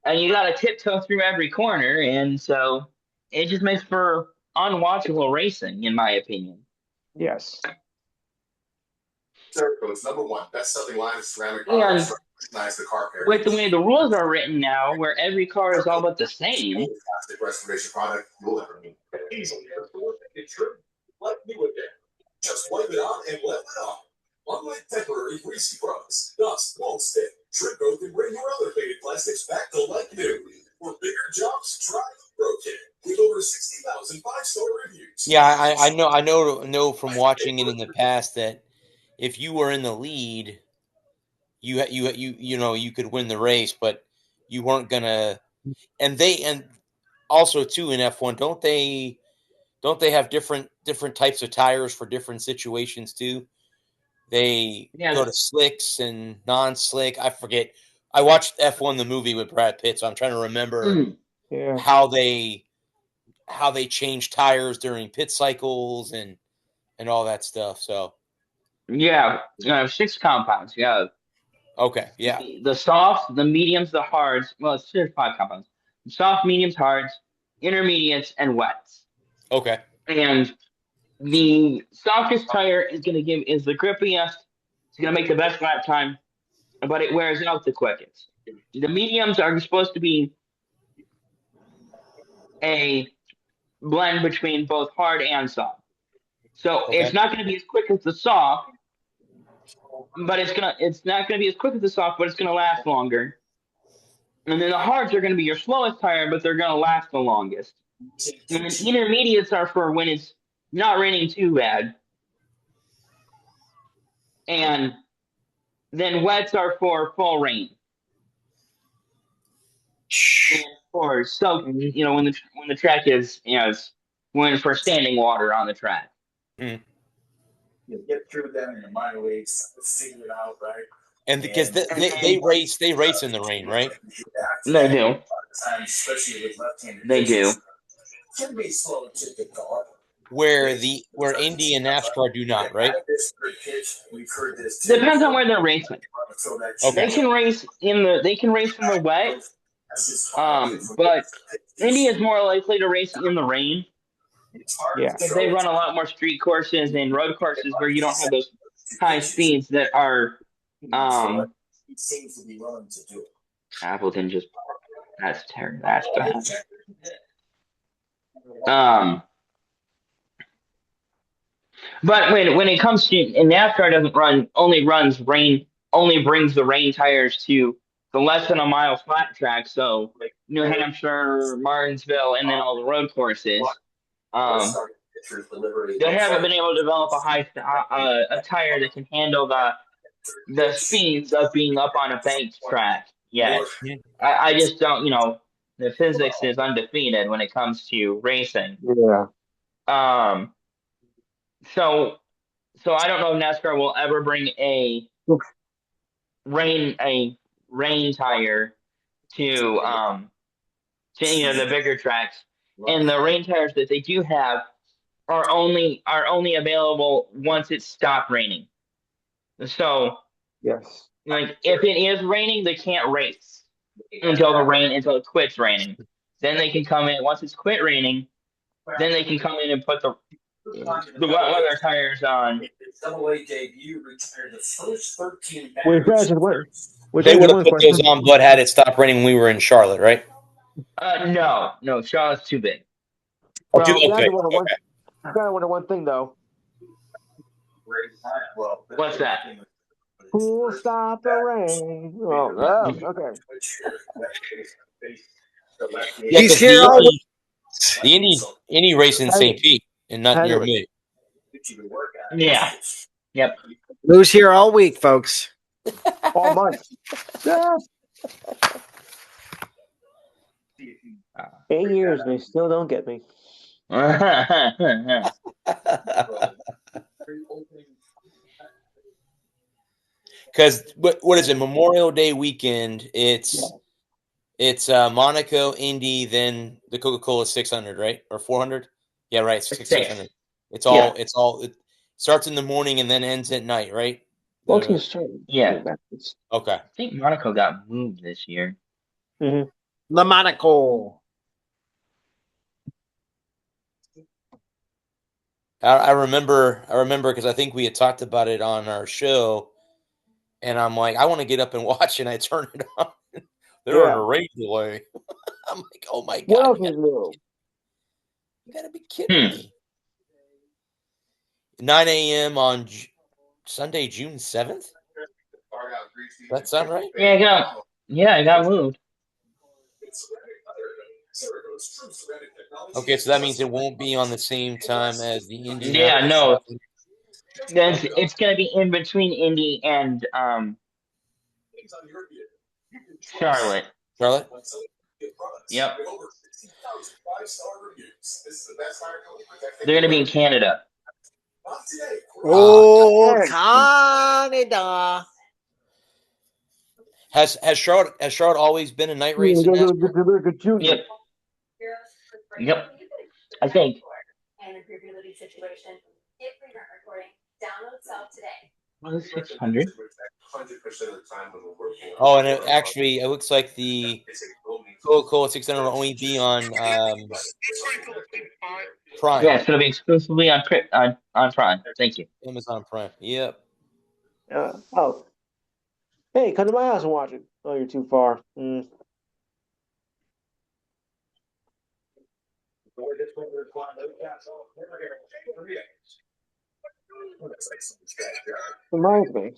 And you got to tiptoe through every corner, and so it just makes for unwatchable racing, in my opinion. Yes. It's #1 best-selling line of ceramic And the car with the way the rules are written now, where every car is all but the same. Plastic restoration product you'll ever need. Easily like new again. Just wipe it on and let it on. Unlike temporary greasy products, dust won't stick. Trimco can bring your other faded plastics back to like new. For bigger jobs, try Trimco with over 60,000 5-star reviews. Yeah, I know from watching it in the past that if you were in the lead, you could win the race, but you weren't gonna. And also too in F1, don't they have different types of tires for different situations too? They go to slicks and non-slick. I forget. I watched F1 the movie with Brad Pitt, so I'm trying to remember how they change tires during pit cycles and all that stuff. So yeah, you have 6 compounds. Yeah. Okay. Yeah. The softs, the mediums, the hards. Well, there's 5 compounds: soft, mediums, hards, intermediates, and wets. Okay. And the softest tire is the grippiest. It's going to make the best lap time, but it wears out the quickest. The mediums are supposed to be a blend between both hard and soft. So it's not going to be as quick as the soft, but it's not going to be as quick as the soft, but it's going to last longer. And then the hards are going to be your slowest tire, but they're going to last the longest. And then intermediates are for when it's not raining too bad. And then wets are for full rain. And for when the track is when for standing water on the track. Mm. You get through them in the minor leagues, figure it out, right? And because they race in the rain, right? They do. Especially with left-handed. They do. Can be slow to the car. Where Indy and NASCAR do not, right? Depends on where they're racing. Okay. They can race in the wet, but Indy is more likely to race in the rain. Yeah. Because they run a lot more street courses and road courses where you don't have those high speeds that are. He seems to be willing to do it. Appleton just that's terrible. That's bad. But when it comes to NASCAR only brings the rain tires to the less than a mile flat track. So like New Hampshire, Martinsville, and then all the road courses. They haven't been able to develop a tire that can handle the speeds of being up on a banked track yet. I just don't, the physics is undefeated when it comes to racing. Yeah. So I don't know if NASCAR will ever bring a rain tire to the bigger tracks. And the rain tires that they do have are only available once it stopped raining. So yes, like if it is raining, they can't race until it quits raining. Then they can come in once it's quit raining. Then they can come in and put The wet weather tires on. Double-A debut retired the first 13 Which batters. They would have put those on, but had it stopped raining when we were in Charlotte, right? No, Charlotte's too big. Oh, Well, okay. I gotta wonder one thing though. What's that? Who'll stop the rain? Oh, okay. Yeah, He's because here all week. the Indy race in St. Pete and not near me. Yeah. Yep. Lou's here all week, folks. All month. Yeah. 8 years, they still don't get me. Because what is it? Memorial Day weekend. It's Monaco, Indy, then the Coca-Cola 600, right, or 400? Yeah, right. 600. It starts in the morning and then ends at night, right? Yeah. Okay. I think Monaco got moved this year. Mm-hmm. The Monaco. I remember because I think we had talked about it on our show, and I'm like, I want to get up and watch, and I turn it on. They're in a rain delay. I'm like, oh my God. What else is new? You got to be kidding me. 9 a.m. on Sunday, June 7th? That sound right? Yeah, I got moved. Okay, so that means it won't be on the same time as the Indianapolis. Yeah, no. It's going to be in between Indy and Charlotte. Charlotte? Yep. They're going to be in Canada. Oh, Canada. Has Charlotte always been a night race in NASCAR? Yep. I think. Well, it's 600. Oh, and it looks like the Coca-Cola 600 will only be on Prime. Yeah, it's going to be exclusively on Prime. Thank you. Amazon Prime. Yep. Hey, come to my house and watch it. Oh, you're too far. Reminds me.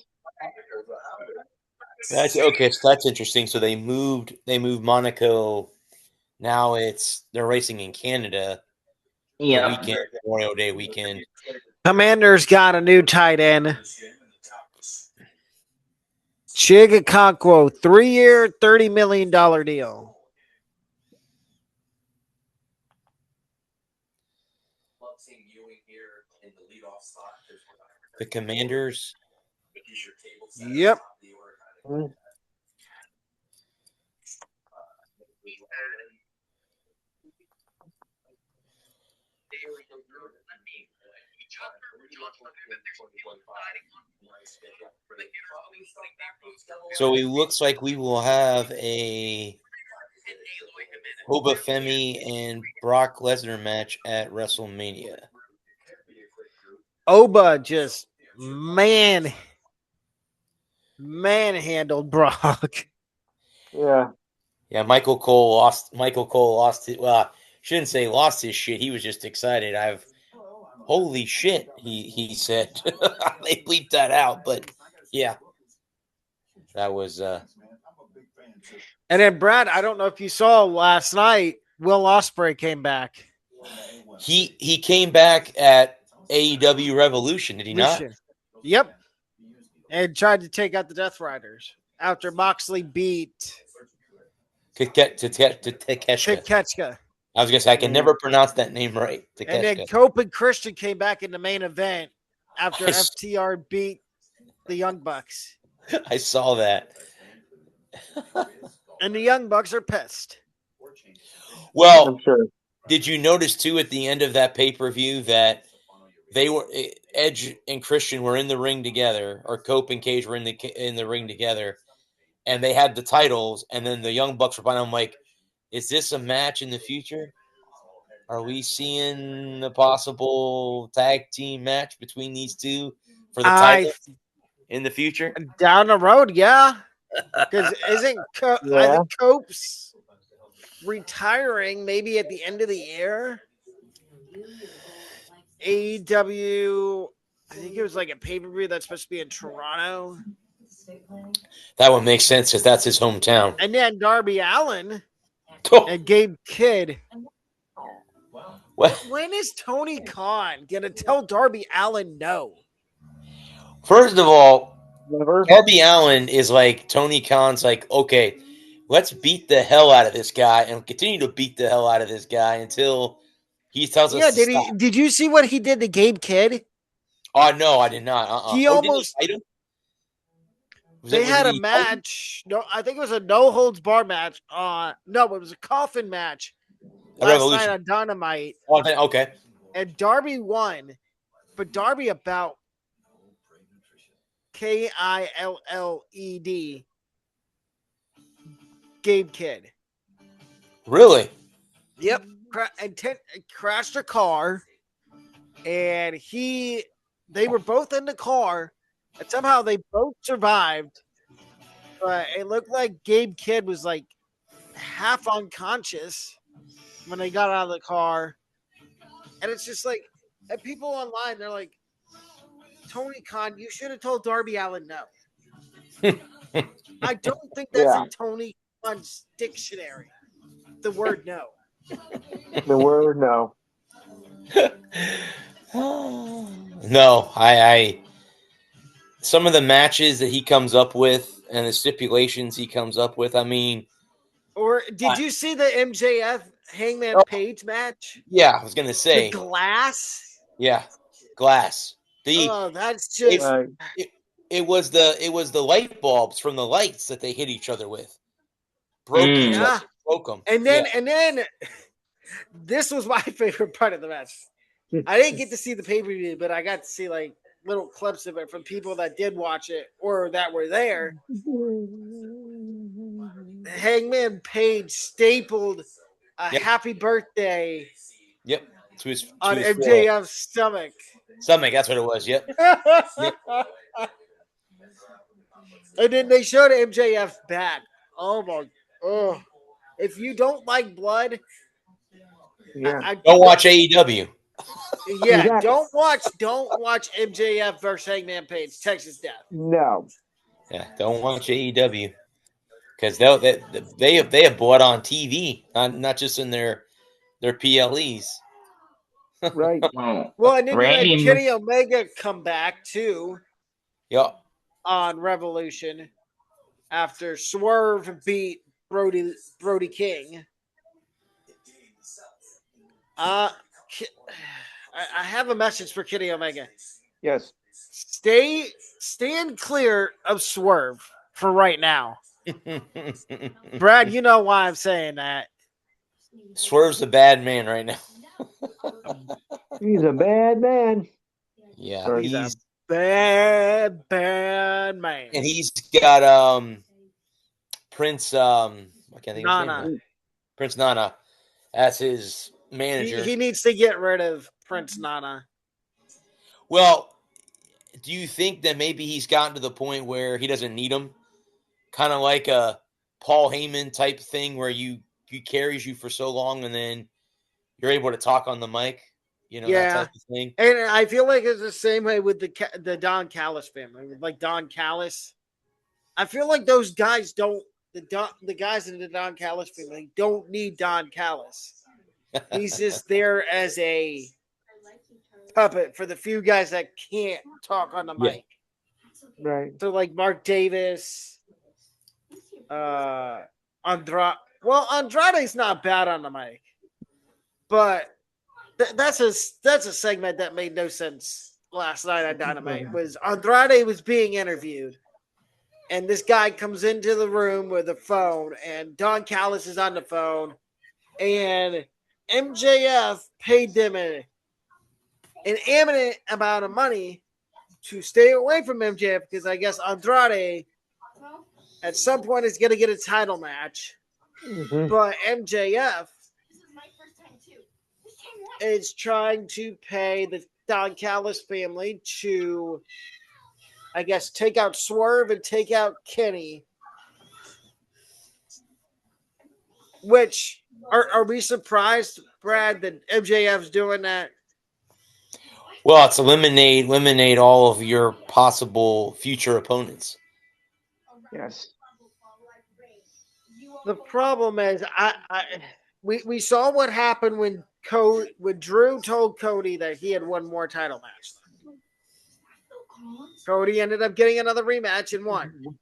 That's okay. So that's interesting. So they moved Monaco. Now they're racing in Canada. Yeah. Weekend, Memorial Day weekend. Commanders got a new tight end. Chigaconquo, 3-year, $30 million deal. The Commanders. Yep. So it looks like we will have a Obafemi and Brock Lesnar match at WrestleMania. Oba just manhandled Brock. Yeah. Yeah, Michael Cole lost it. Well, I shouldn't say lost his shit. He was just excited. Holy shit, he said. They bleeped that out, but yeah. That was And then Brad, I don't know if you saw last night, Will Ospreay came back. He came back at AEW Revolution, did he not? Yep. And tried to take out the Death Riders after Moxley beat Takeshita. I was going to say, I can never pronounce that name right. Takeshita. And then Cope and Christian came back in the main event after FTR beat the Young Bucks. I saw that. And the Young Bucks are pissed. Well, I'm sure. Did you notice, too, at the end of that pay-per-view that Edge and Christian were in the ring together, or Cope and Cage were in the ring together, and they had the titles, and then the Young Bucks were behind them. I'm like, is this a match in the future? Are we seeing a possible tag team match between these two for the title in the future? Down the road, yeah. Because I think Cope's retiring maybe at the end of the year. AEW, I think it was like a pay-per-view that's supposed to be in Toronto. That would make sense because that's his hometown. And then Darby Allin and Gabe Kidd. When is Tony Khan going to tell Darby Allin no? First of all, Darby Allin is like Tony Khan's like, okay, let's beat the hell out of this guy and continue to beat the hell out of this guy until he tells us to stop. Did you see what he did to Gabe Kidd? Oh, no, I did not. He almost... Did he fight him? They had a match. No, I think it was a no-holds-barred match. No, it was a coffin match last night on Dynamite. Oh, okay. And Darby won, but Darby about Killed Gabe Kidd. Really? Yep. Crashed a car, and they were both in the car, and somehow they both survived. But it looked like Gabe Kidd was like half unconscious when they got out of the car. And it's just like, and people online, they're like, Tony Khan, you should have told Darby Allin no. I don't think that's in Tony Khan's dictionary. The word no. The word no. No, I some of the matches that he comes up with and the stipulations he comes up with, I mean. Or did you see the MJF Hangman Page match? Yeah, I was going to say. The glass? Yeah, glass. That's just... It was the light bulbs from the lights that they hit each other with. Broke them. And then this was my favorite part of the match. I didn't get to see the pay-per-view, but I got to see like little clips of it from people that did watch it or that were there. Hangman Page stapled a happy birthday. Yep. On MJF's stomach. That's what it was. Yep. And then they showed MJF's back. Oh. If you don't like blood, don't watch AEW. Yeah, don't watch MJF versus Hangman Page, Texas Death. No. Yeah, don't watch AEW because they have bought on TV, not just in their PLEs. Right. Well, and then you had Kenny Omega come back too. Yep. On Revolution after Swerve beat Brody King. I have a message for Kenny Omega. Yes. Stand clear of Swerve for right now. Brad, you know why I'm saying that. Swerve's a bad man right now. He's a bad man. Yeah, he's a bad man. And he's got Prince I can't think of his name. Prince Nana as his manager. He needs to get rid of Prince Nana. Well, do you think that maybe he's gotten to the point where he doesn't need him? Kind of like a Paul Heyman type thing where he carries you for so long and then you're able to talk on the mic, that type of thing. And I feel like it's the same way with the Don Callis family, like Don Callis. I feel like those guys the guys in the Don Callis family don't need Don Callis. He's just there as a puppet for the few guys that can't talk on the mic. Right. So like Mark Davis, Andrade. Well, Andrade's not bad on the mic, but that's a segment that made no sense last night on Dynamite. Was Andrade was being interviewed, and this guy comes into the room with a phone, and Don Callis is on the phone, and MJF paid them an eminent amount of money to stay away from MJF because I guess Andrade at some point is going to get a title match. Mm-hmm. But MJF is trying to pay the Don Callis family to, I guess, take out Swerve and take out Kenny. Which, are we surprised, Brad, that MJF's doing that? Well, it's eliminate all of your possible future opponents. Yes. The problem is, we saw what happened when Drew told Cody that he had one more title match. Cody ended up getting another rematch and won.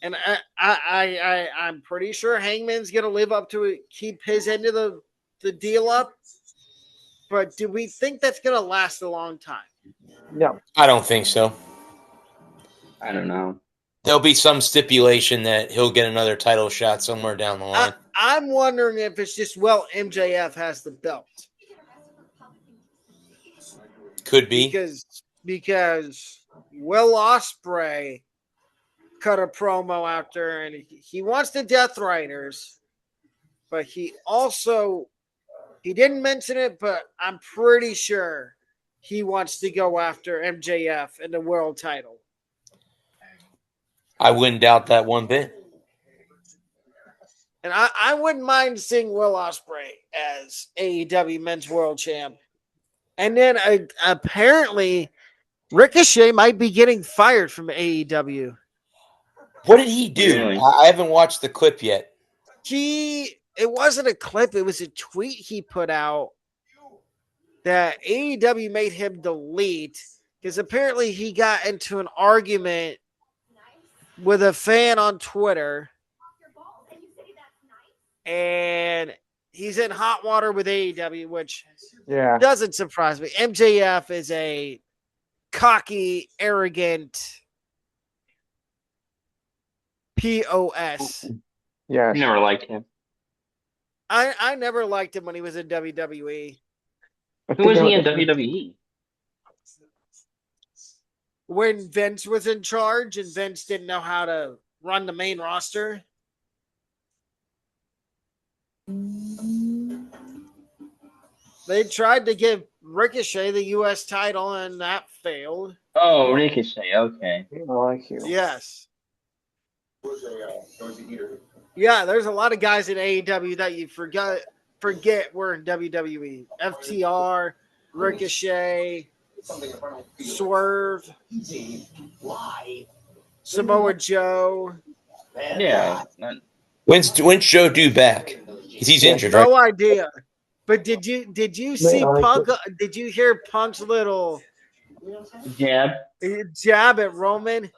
And I'm pretty sure Hangman's gonna live up to it, keep his end of the deal up. But do we think that's gonna last a long time? No, I don't think so. I don't know. There'll be some stipulation that he'll get another title shot somewhere down the line. I'm wondering if it's just, MJF has the belt. Could be. Because Will Ospreay cut a promo after, and he wants the Death Riders, but he didn't mention it, but I'm pretty sure he wants to go after MJF in the world title. I wouldn't doubt that one bit. And I wouldn't mind seeing Will Ospreay as AEW Men's World Champ. And then apparently Ricochet might be getting fired from AEW. What did he do? Really? I haven't watched the clip yet. It wasn't a clip, it was a tweet he put out that AEW made him delete because apparently he got into an argument with a fan on Twitter, and he's in hot water with AEW, which doesn't surprise me. MJF is a cocky, arrogant POS. Yeah, Never liked him. I never liked him when he was in WWE. Who was he in WWE? When Vince was in charge and Vince didn't know how to run the main roster. They tried to give Ricochet the U.S. title, and that failed. Oh, Ricochet. Okay. I like you. Yes. Yeah, there's a lot of guys in AEW that you forget were in WWE. FTR, Ricochet, Swerve, Samoa Joe. Yeah. When's Joe due back? He's injured, right? No idea. But did you see Punk? Did you hear Punk's little jab at Roman?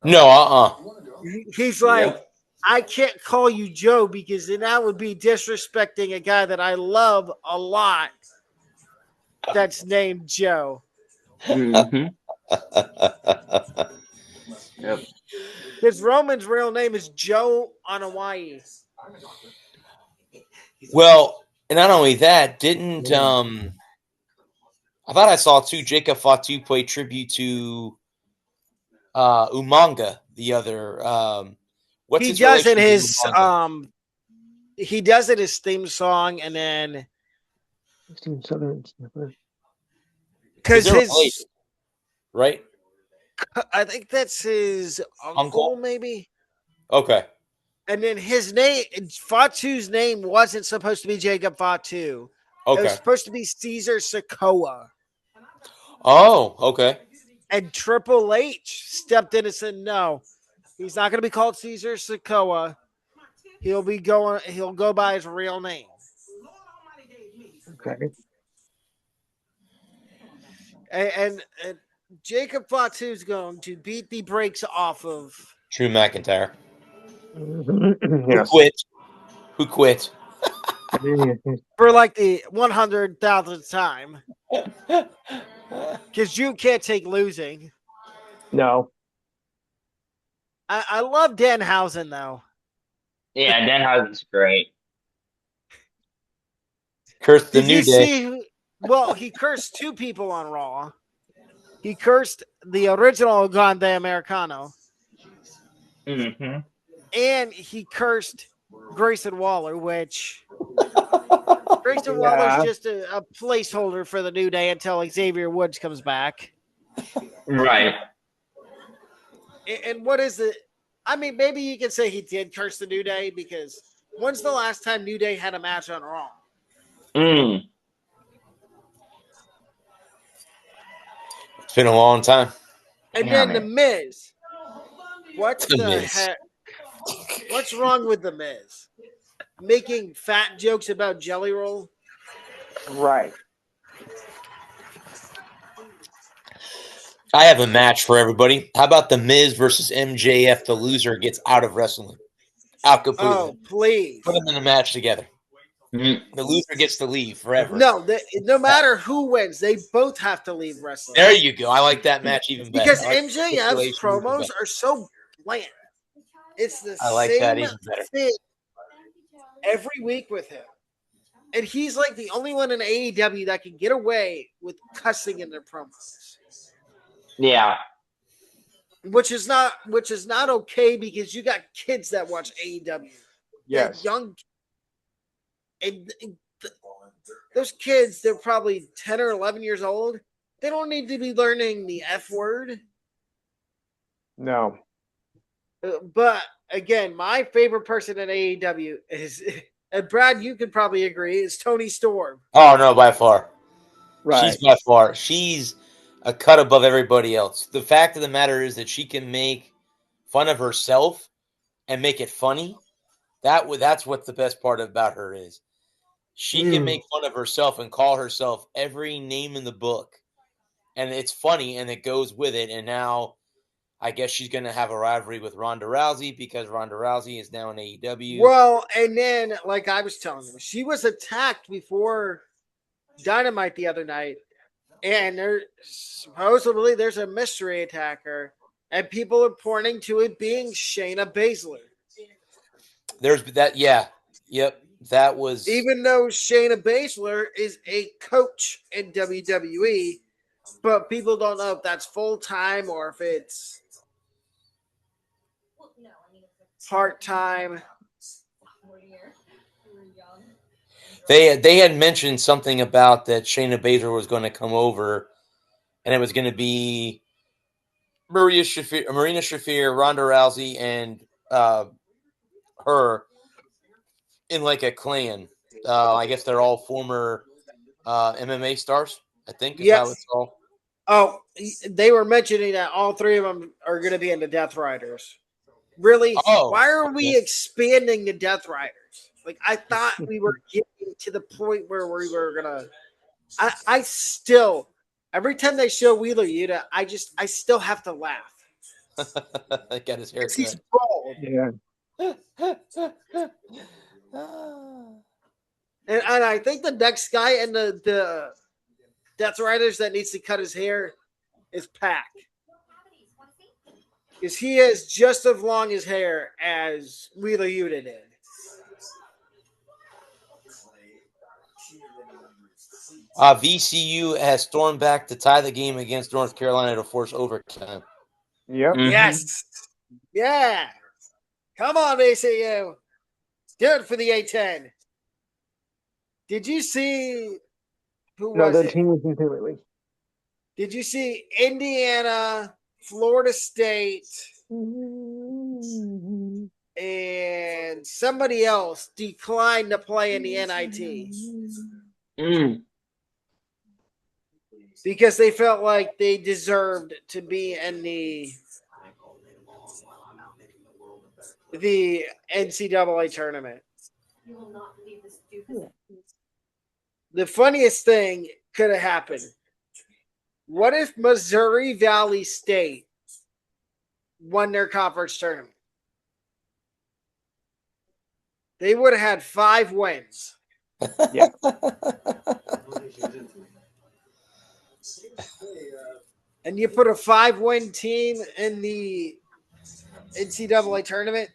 No, He's like, I can't call you Joe because then that would be disrespecting a guy that I love a lot that's named Joe. Mm-hmm. Yep. His Roman's real name is Joe on Hawaii. Well, and not only that, didn't I thought I saw too Jacob Fatu play tribute to Umanga, the other what's he his does it he does it his theme song, and then because his right, I think that's his uncle maybe. Okay. And then his name, Fatu's name wasn't supposed to be Jacob Fatu. Okay. It was supposed to be Caesar Sikoa. Oh, okay. And Triple H stepped in and said, no, he's not going to be called Caesar Sikoa. He'll go by his real name. Okay. And Jacob Fatu's going to beat the brakes off of Drew McIntyre. Yes. Who quit? For like the 100,000th time. Because you can't take losing. No. I love Danhausen, though. Yeah, Danhausen's great. Cursed the New Day. Well, he cursed two people on Raw. He cursed the original Grande Americano. Mm-hmm. And he cursed Grayson Waller, which Grayson Waller's just a placeholder for the New Day until Xavier Woods comes back. Right. And what is it? I mean, maybe you can say he did curse the New Day because when's the last time New Day had a match on Raw? It's been a long time. And then The Miz. What the heck? What's wrong with The Miz? Making fat jokes about Jelly Roll? Right. I have a match for everybody. How about The Miz versus MJF? The loser gets out of wrestling. Out completely. Oh, please. Put them in a match together. Mm-hmm. The loser gets to leave forever. No, no matter who wins, they both have to leave wrestling. There you go. I like that match even better. Because MJF's promos are so bland. It's the same thing every week with him. And he's like the only one in AEW that can get away with cussing in their promos. Yeah. Which is not okay because you got kids that watch AEW. Yes. Young. And those kids, they're probably 10 or 11 years old. They don't need to be learning the F word. No. But again, my favorite person in AEW is, and Brad, you could probably agree, is Toni Storm. Oh, no, by far. Right. She's by far. She's a cut above everybody else. The fact of the matter is that she can make fun of herself and make it funny. That's what the best part about her is. She can make fun of herself and call herself every name in the book. And it's funny, and it goes with it. And now I guess she's going to have a rivalry with Ronda Rousey because Ronda Rousey is now in AEW. Well, and then, like I was telling you, she was attacked before Dynamite the other night. And supposedly there's a mystery attacker. And people are pointing to it being Shayna Baszler. There's that, yeah. Yep. That was. Even though Shayna Baszler is a coach in WWE, but people don't know if that's full time or if it's part time. They had mentioned something about that Shayna Baszler was going to come over, and it was going to be Marina Shafir, Ronda Rousey, and her in like a clan. I guess they're all former MMA stars, I think is how it's all. Oh, they were mentioning that all three of them are going to be in the Death Riders. Really? Oh, why are we expanding the Death Riders? Like, I thought we were getting to the point where we were going to. I still, every time they show Wheeler Yuta, I still have to laugh. Got his haircut. He's bald. Yeah. And I think the next guy in the Death Riders that needs to cut his hair is Pac. Because he has just as long his hair as Wheeler Yuta did. VCU has stormed back to tie the game against North Carolina to force overtime. Yep. Mm-hmm. Yes. Yeah. Come on, VCU. Do it for the A10. Did you see who was the team was completely. Did you see Indiana, Florida State, and somebody else declined to play in the NIT? Because they felt like they deserved to be in the NCAA tournament. The funniest thing could have happened. What if Missouri Valley State won their conference tournament? They would have had 5 wins. Yeah. And you put a 5-win team in the NCAA tournament?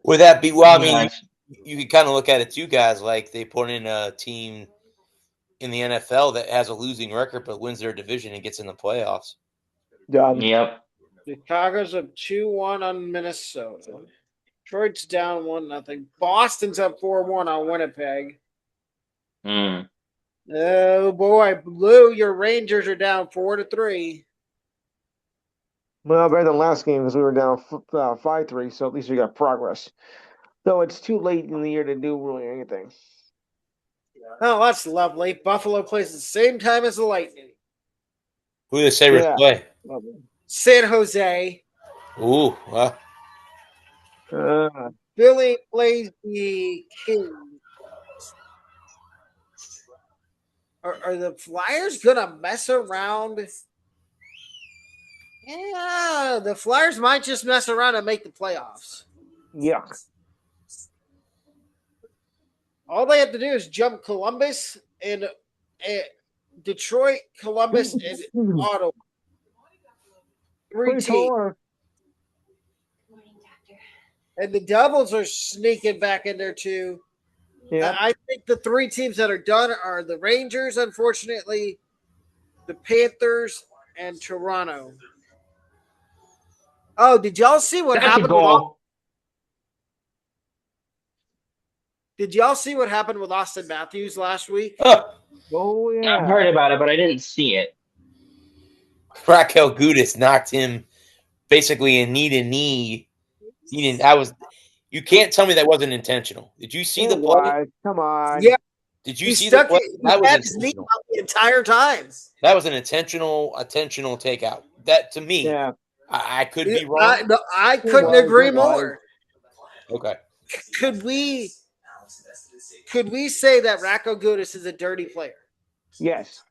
Would that be, well, I mean, you could kind of look at it too, guys, like they put in a team in the NFL that has a losing record but wins their division and gets in the playoffs. Yep. Chicago's up 2-1 on Minnesota. Detroit's down 1-0. Boston's up 4-1 on Winnipeg. Oh boy, Blue, your Rangers are down 4-3. Well, better than last game because we were down 5-3, so at least we got progress. Though it's too late in the year to do really anything. Oh, that's lovely. Buffalo plays at the same time as the Lightning. Who do the Sabres play? San Jose. Ooh, well. Philly plays the Kings. Are the Flyers gonna mess around? Yeah, the Flyers might just mess around and make the playoffs. Yuck. All they have to do is jump Columbus and Detroit, Columbus, and Ottawa. 3 teams. And the Devils are sneaking back in there too. Yeah. I think the 3 teams that are done are the Rangers, unfortunately, the Panthers, and Toronto. Oh, did y'all see what happened Did y'all see what happened with Austin Matthews last week? Oh, yeah. I've heard about it, but I didn't see it. Raquel Gudis knocked him basically a knee. You can't tell me that wasn't intentional. Did you see the play? Come on. Yeah. Did you see the play? That was his knee the entire time. That was an intentional takeout. That to me, yeah. I could be wrong. I couldn't agree more. Okay. Could we say that Raquel Gudis is a dirty player? Yes.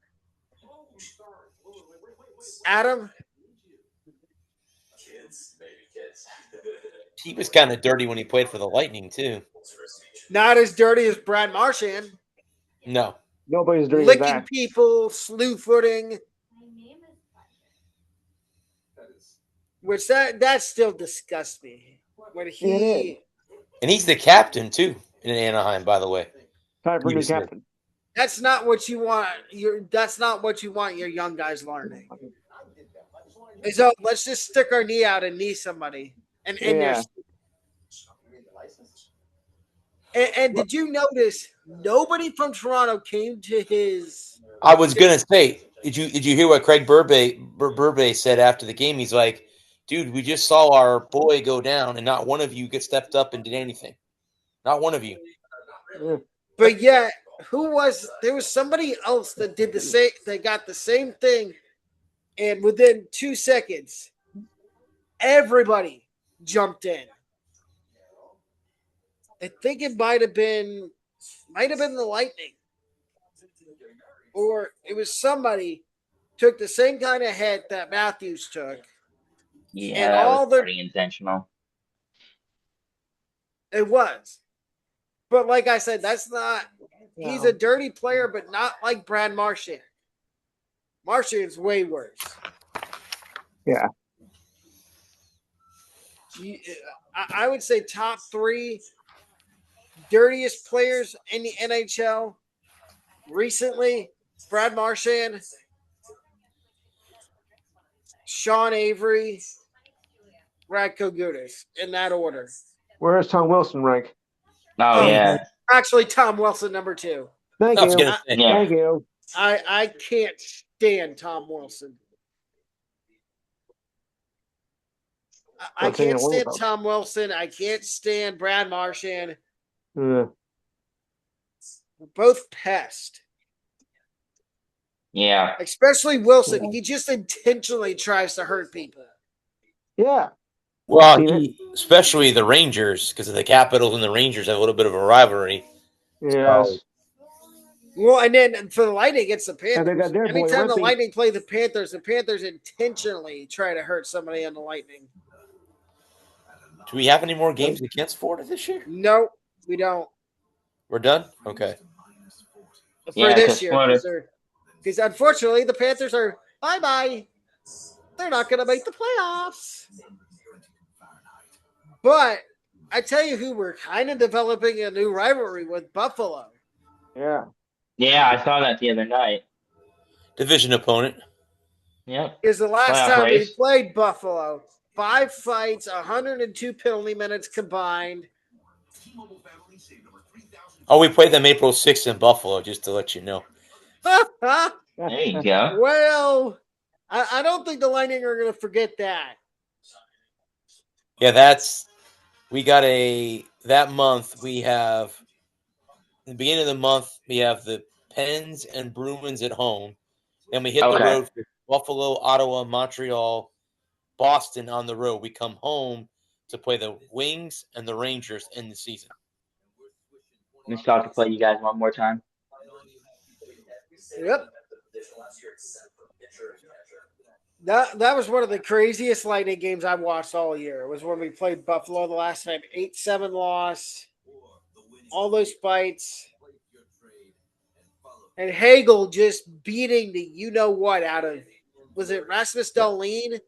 Adam? He was kind of dirty when he played for the Lightning, too. Not as dirty as Brad Marchand. No. Nobody's dirty Licking as that. people, slew-footing. Which that still disgusts me. And he's the captain, too, in Anaheim, by the way. Time for new captain. That's not what you want. That's not what you want your young guys learning. So let's just stick our knee out and knee somebody. And did you notice nobody from Toronto came to his? I was gonna say, did you hear what Craig Burbe said after the game? He's like, dude, we just saw our boy go down, and not one of you stepped up and did anything. Not one of you. But yet, there was somebody else that did the same. They got the same thing, and within 2 seconds, everybody jumped in. I think it might have been the Lightning, or it was somebody took the same kind of hit that Matthews took. Yeah, and that was pretty intentional. It was, but like I said, that's not. No. He's a dirty player, but not like Brad Marchand. Marchand's way worse. Yeah. I would say top 3 dirtiest players in the NHL recently: Brad Marchand, Sean Avery, Radko Gudas, in that order. Where's Tom Wilson rank? Oh yeah. Actually, Tom Wilson, number 2. Thank you. Thank you. I can't stand Tom Wilson. I can't stand Tom Wilson. I can't stand Brad Marchand. We're both pests. Yeah. Especially Wilson. He just intentionally tries to hurt people. Yeah. Well, especially the Rangers, because of the Capitals and the Rangers have a little bit of a rivalry. Yes. So. Well, and then for the Lightning, it's the Panthers. And they got their anytime the Lightning play the Panthers intentionally try to hurt somebody on the Lightning. Do we have any more games against Florida this year? No, we don't. We're done? Okay. For this year. Because unfortunately, the Panthers are bye-bye. They're not going to make the playoffs. But I tell you who we're kind of developing a new rivalry with, Buffalo. Yeah. Yeah, I saw that the other night. Division opponent. Yep. Is the last Playoff time race. we played Buffalo. 5 fights, 102 penalty minutes combined. Oh, we played them April 6th in Buffalo, just to let you know. There you go. Well, I don't think the Lightning are going to forget that. Yeah, that month we have, in the beginning of the month, we have the Pens and Bruins at home. Then we hit the road for Buffalo, Ottawa, Montreal, Boston on the road. We come home to play the Wings and the Rangers in the season. I'm excited to play you guys one more time. Yep. That was one of the craziest Lightning games I've watched all year. It was when we played Buffalo the last time. 8-7 loss. All those fights. And Hagel just beating the you-know-what out of, was it Rasmus Dahlin?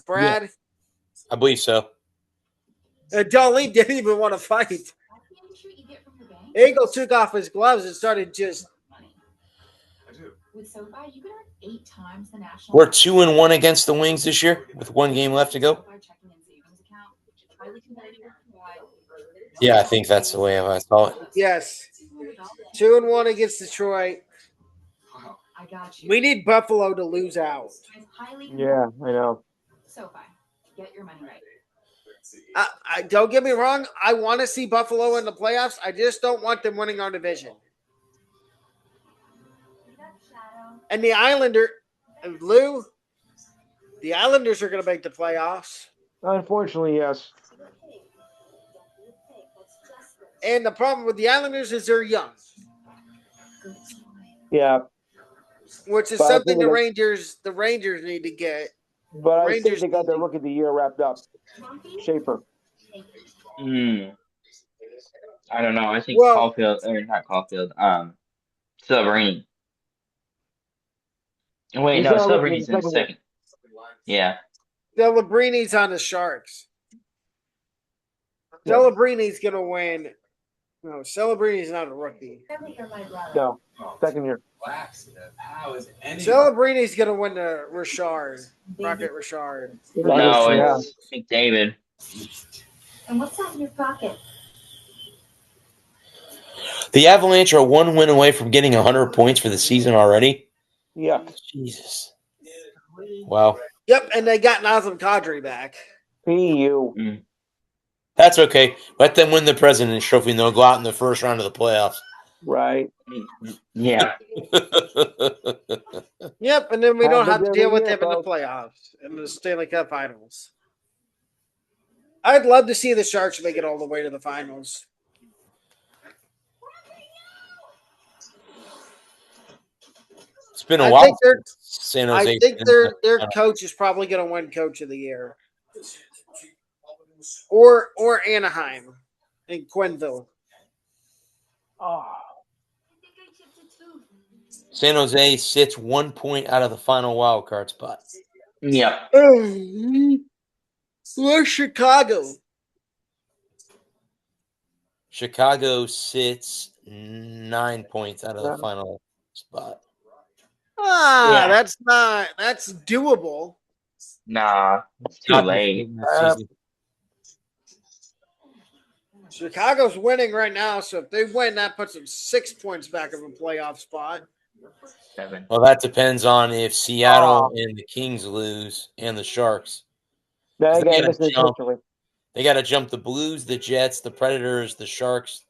Brad? Yeah, I believe so. Dahlin didn't even want to fight. Hagel took off his gloves and started just... With SoFi, you can earn 8 times the national. We're 2-1 against the Wings this year with 1 game left to go. Yeah, I think that's the way I saw it. Yes. 2-1 against Detroit. We need Buffalo to lose out. Yeah, I know. SoFi, get your money right. I don't get me wrong. I want to see Buffalo in the playoffs. I just don't want them winning our division. And the Islanders are going to make the playoffs. Unfortunately, yes. And the problem with the Islanders is they're young. Yeah. Which is something the Rangers need to get. But I think they got their Rookie of the Year wrapped up. Schaefer. I don't know. I think Caulfield, or not Caulfield, Silverini. Wait, no, Silverini's in second. Yeah. Celebrini's on the Sharks. Celebrini's going to win. No, Celebrini's not a rookie. No, second year. Celebrini's going to win the Rocket Richard. No, it's McDavid. And what's that in your pocket? The Avalanche are 1 win away from getting 100 points for the season already. Yeah. Jesus. Wow. Yep, and they got Nazem Kadri back. PU. That's okay. Let them win the President's Trophy and they'll go out in the first round of the playoffs. Right. Yeah. Yep, and then we don't have to deal with them in the playoffs and the Stanley Cup Finals. I'd love to see the Sharks make it all the way to the finals. It's been a while. I think their coach is probably going to win Coach of the Year. Or Anaheim and Quenneville. Oh. San Jose sits 1 point out of the final wild card spot. Yeah. Where's Chicago? Chicago sits 9 points out of the final spot. That's doable. Nah, it's too late. Chicago's winning right now, so if they win, that puts them 6 points back of a playoff spot. 7. Well, that depends on if Seattle and the Kings lose and the Sharks. They got to jump the Blues, the Jets, the Predators, the Sharks,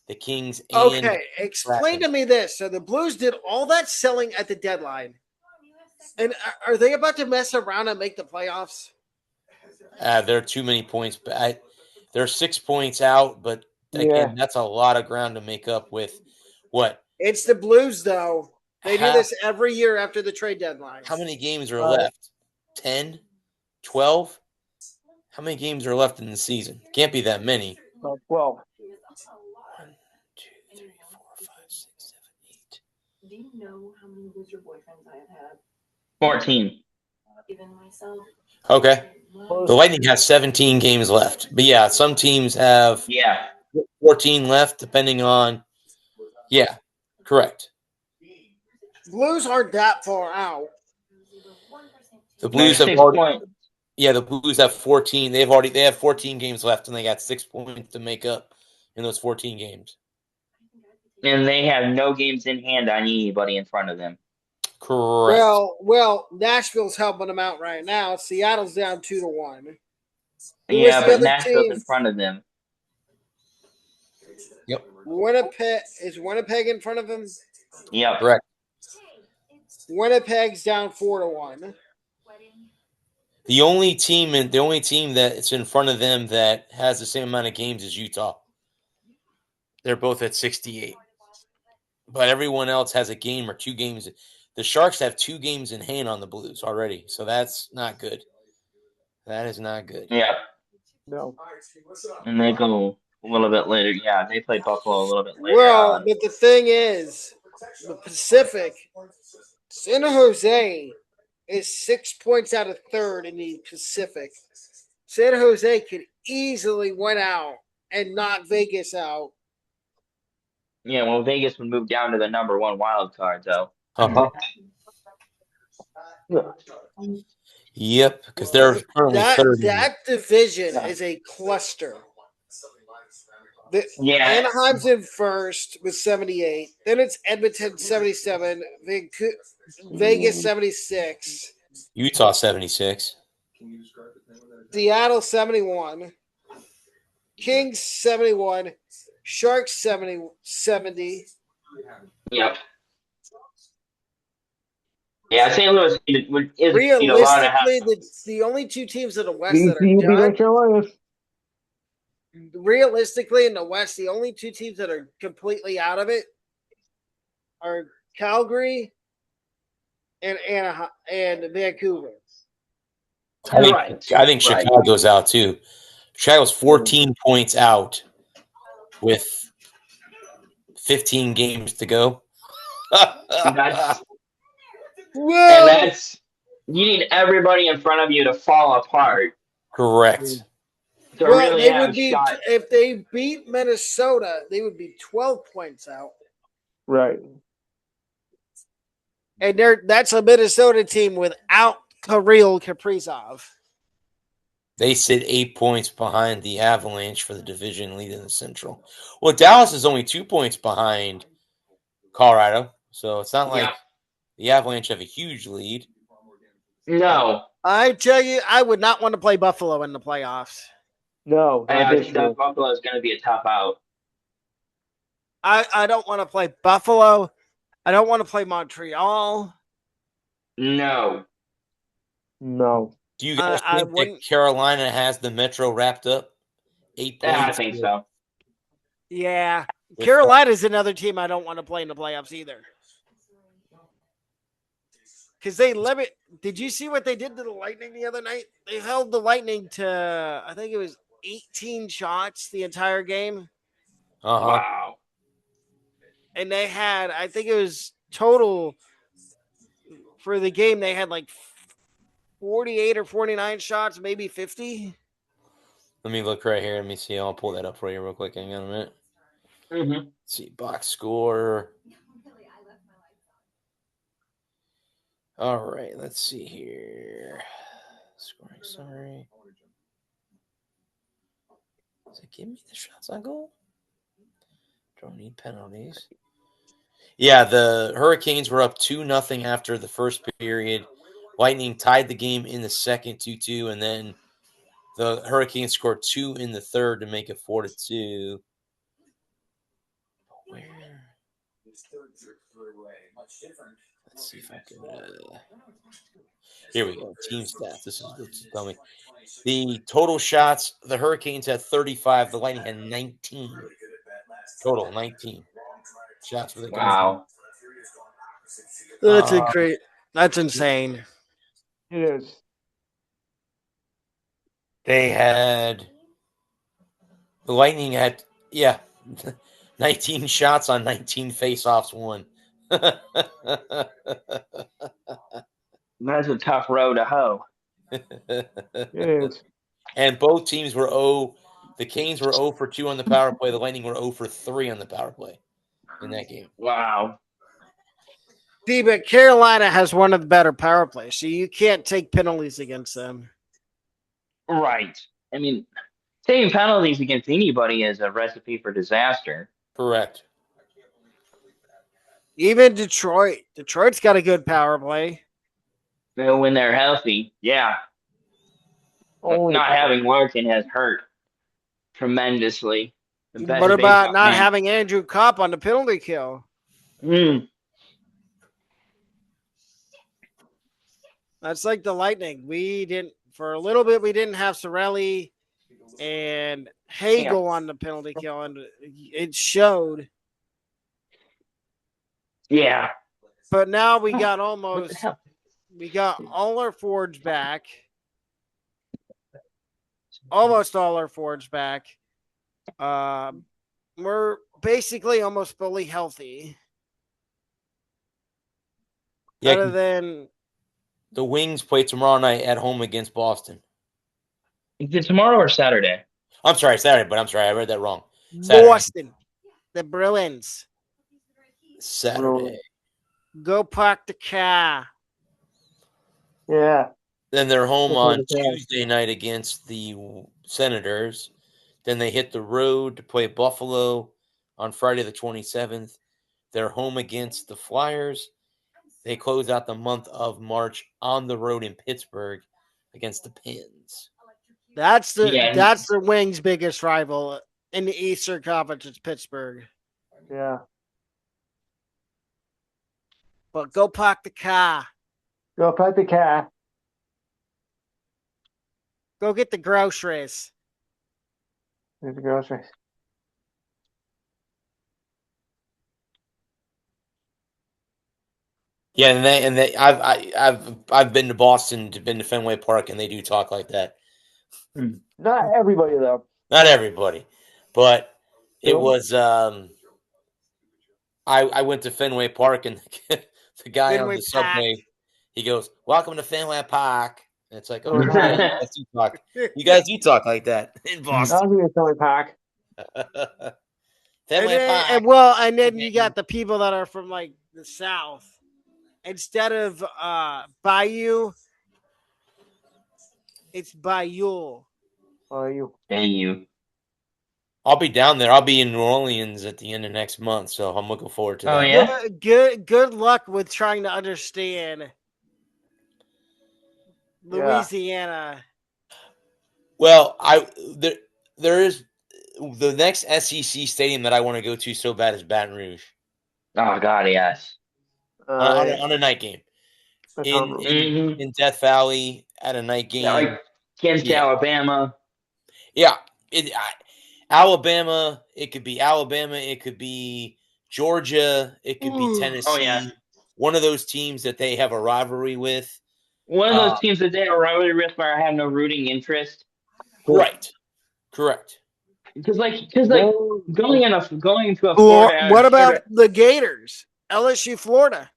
the Kings. Okay, explain to me this. So the Blues did all that selling at the deadline. And are they about to mess around and make the playoffs? There are too many points. They're 6 points out, but again, that's a lot of ground to make up with. What? It's the Blues, though. They do this every year after the trade deadline. How many games are left? 10? 12? How many games are left in the season? Can't be that many. 12. 1, 2, 3, 4, 5, 6, 7, 8. Do you know how many loser boyfriends I have had? 14. Even myself. Okay. The Lightning has 17 games left. But yeah, some teams have 14 left, depending on. Yeah, correct. Blues aren't that far out. The Blues have already. Yeah, the Blues have 14. They have 14 games left, and they got 6 points to make up in those 14 games. And they have no games in hand on anybody in front of them. Correct. Well, Nashville's helping them out right now. Seattle's down 2-1. Yeah, but Nashville's in front of them. Yep. Is Winnipeg in front of them? Yep. Correct. Winnipeg's down 4-1. The only team that's in front of them that has the same amount of games is Utah. They're both at 68. But everyone else has a game or 2 games. The Sharks have 2 games in hand on the Blues already, so that's not good. That is not good. Yeah. No. And they go a little bit later. Yeah, they play Buffalo a little bit later. Well, but the thing is, the Pacific, San Jose is 6 points out of third in the Pacific. San Jose could easily win out and knock Vegas out. Yeah, well, Vegas would move down to the number 1 wild card, though. Uh-huh. Yep, because they're currently third. That division is a cluster. Anaheim's in first with 78. Then it's Edmonton 77, Vegas 76, Utah 76, Seattle 71, Kings 71, Sharks 70. Yep. Yeah, St. Louis is realistically the only 2 teams in the West that are done. Realistically, in the West, the only 2 teams that are completely out of it are Calgary and Anaheim and Vancouver. I think Chicago's out too. Chicago's 14 points out with 15 games to go. You need everybody in front of you to fall apart. Correct. If they beat Minnesota, they would be 12 points out. Right. And that's a Minnesota team without Kirill Kaprizov. They sit 8 points behind the Avalanche for the division lead in the Central. Well, Dallas is only 2 points behind Colorado, so it's not like the Avalanche have a huge lead. No. I tell you, I would not want to play Buffalo in the playoffs. No. I think that Buffalo is going to be a tough out. I don't want to play Buffalo. I don't want to play Montreal. No. Do you guys think that Carolina has the Metro wrapped up? 8 points? I think so. Yeah. Carolina's another team I don't want to play in the playoffs either. Because they limit. Did you see what they did to the Lightning the other night? They held the Lightning to, I think it was 18 shots the entire game. Wow. And they had, I think it was total for the game, they had like 48 or 49 shots, maybe 50. Let me look right here. Let me see. I'll pull that up for you real quick. Hang on a minute. Mm-hmm. Let's see. Box score. All right. Let's see here. Scoring summary. Does it give me the shots on goal? Don't need penalties. Yeah, the Hurricanes were up 2-0 after the first period. Lightning tied the game in the second 2-2, and then the Hurricanes scored 2 in the third to make it 4-2. Where? Let's see if I can. Here we go. Team stats. This is what you tell me. The total shots, the Hurricanes had 35. The Lightning had 19. Total 19 shots for the game. Wow. That's great. That's insane. It is. The Lightning had 19 shots on 19 faceoffs won. That's a tough row to hoe. It is. And both teams were 0 The Canes were 0 for 2 on the power play. The Lightning were 0 for 3 on the power play in that game. Wow. See, but Carolina has one of the better power plays, so you can't take penalties against them. Right. I mean, taking penalties against anybody is a recipe for disaster. Correct. Even Detroit. Detroit's got a good power play. When they're healthy, yeah. Not having Larkin has hurt tremendously. What about not having Andrew Kopp on the penalty kill? That's like the Lightning. For a little bit, we didn't have Cirelli and Hagel on the penalty kill, and it showed. Yeah. But now we got all our forwards back. Almost all our forwards back. We're basically almost fully healthy. Yeah, other than the Wings play tomorrow night at home against Boston. Is it tomorrow or Saturday? I'm sorry, Saturday, but I'm sorry, I read that wrong. Saturday. Boston, the Bruins. Saturday. Go park the car. Yeah. Then they're home on Tuesday night against the Senators. Then they hit the road to play Buffalo on Friday the 27th. They're home against the Flyers. They close out the month of March on the road in Pittsburgh against the Pens. That's the Wings' biggest rival in the Eastern Conference. It's Pittsburgh. Yeah. But go park the car. Go park the car. Go get the groceries. Get the groceries. Yeah, I've been to Boston, been to Fenway Park, and they do talk like that. Not everybody though. Not everybody, but it was. I went to Fenway Park, and the guy on the subway, he goes, "Welcome to Fenway Park." And it's like, oh, you guys do talk like that in Boston. I'll be Fenway Park. Fenway Park. And then you got the people that are from like the South. Instead of Bayou, it's Bayou. Bayou. I'll be down there. I'll be in New Orleans at the end of next month, so I'm looking forward to that. Oh, yeah? Good luck with trying to understand Louisiana. Well, there is the next SEC stadium that I want to go to so bad is Baton Rouge. Oh God, yes. On a night game in Death Valley at a night game, like against Alabama. Yeah, Alabama. It could be Alabama. It could be Georgia. It could be Tennessee. Oh yeah, one of those teams that they have a rivalry with. One of those teams that they have a rivalry with, where I have no rooting interest. Right. Correct. Because going into a Florida. What about the Gators? LSU, Florida.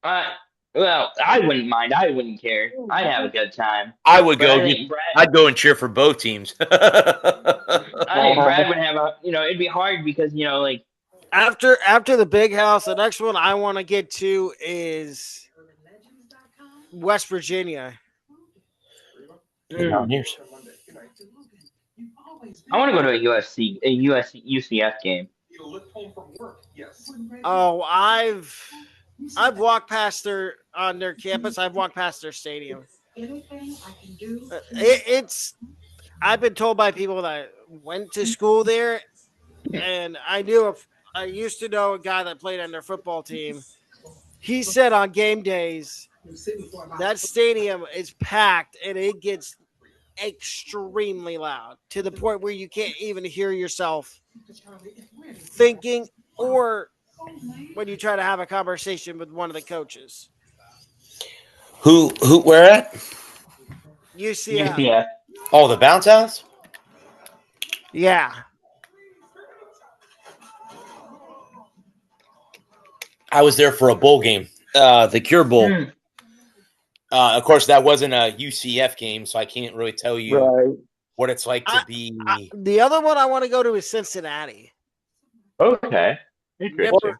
Well, I wouldn't mind. I wouldn't care. I'd have a good time. I would go. I'd go and cheer for both teams. I think Brad would have it'd be hard because like after the Big House, the next one I want to get to is West Virginia. Mountaineers. I want to go to a UCF game. Oh, I've walked past on their campus. I've walked past their stadium. I've been told by people that went to school there, and I used to know a guy that played on their football team. He said on game days that stadium is packed and it gets extremely loud to the point where you can't even hear yourself thinking or when you try to have a conversation with one of the coaches. Where at? UCF. Oh, the bounce house? Yeah. I was there for a bowl game, the Cure Bowl. Of course, that wasn't a UCF game, so I can't really tell you what it's like to be. The other one I want to go to is Cincinnati. Okay. Interesting.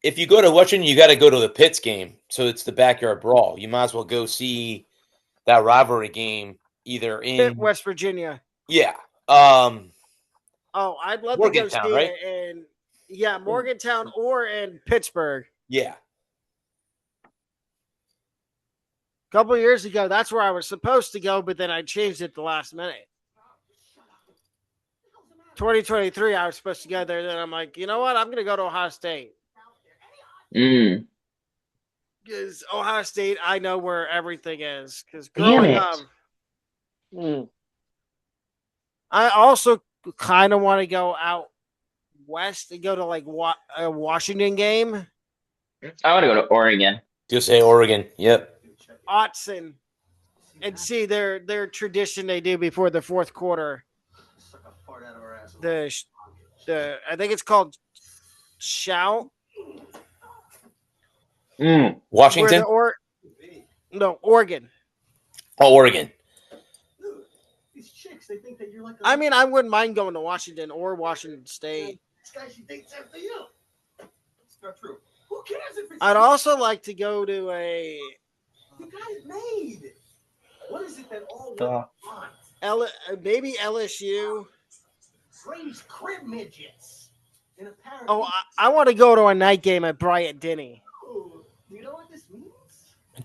If you go to Washington, you got to go to the Pitts game. So it's the backyard brawl. You might as well go see that rivalry game either in West Virginia. Yeah. I'd love to go see right? it in Morgantown or in Pittsburgh. Yeah. A couple of years ago, that's where I was supposed to go, but then I changed it the last minute. 2023, I was supposed to go there. Then I'm like, you know what? I'm going to go to Ohio State. Because Ohio State, I know where everything is. Because growing up, I also kind of want to go out west and go to like a Washington game. I want to go to Oregon. Just say Oregon. Yep. Autzen, and see their tradition they do before the fourth quarter. The I think it's called Shout. Washington? Oregon. Oh, Oregon. I mean, I wouldn't mind going to Washington or Washington State. I'd also like to go to a. You got it made. What is it that all want? Maybe LSU. Strange crib midgets. I want to go to a night game at Bryant-Denny. You know what this means?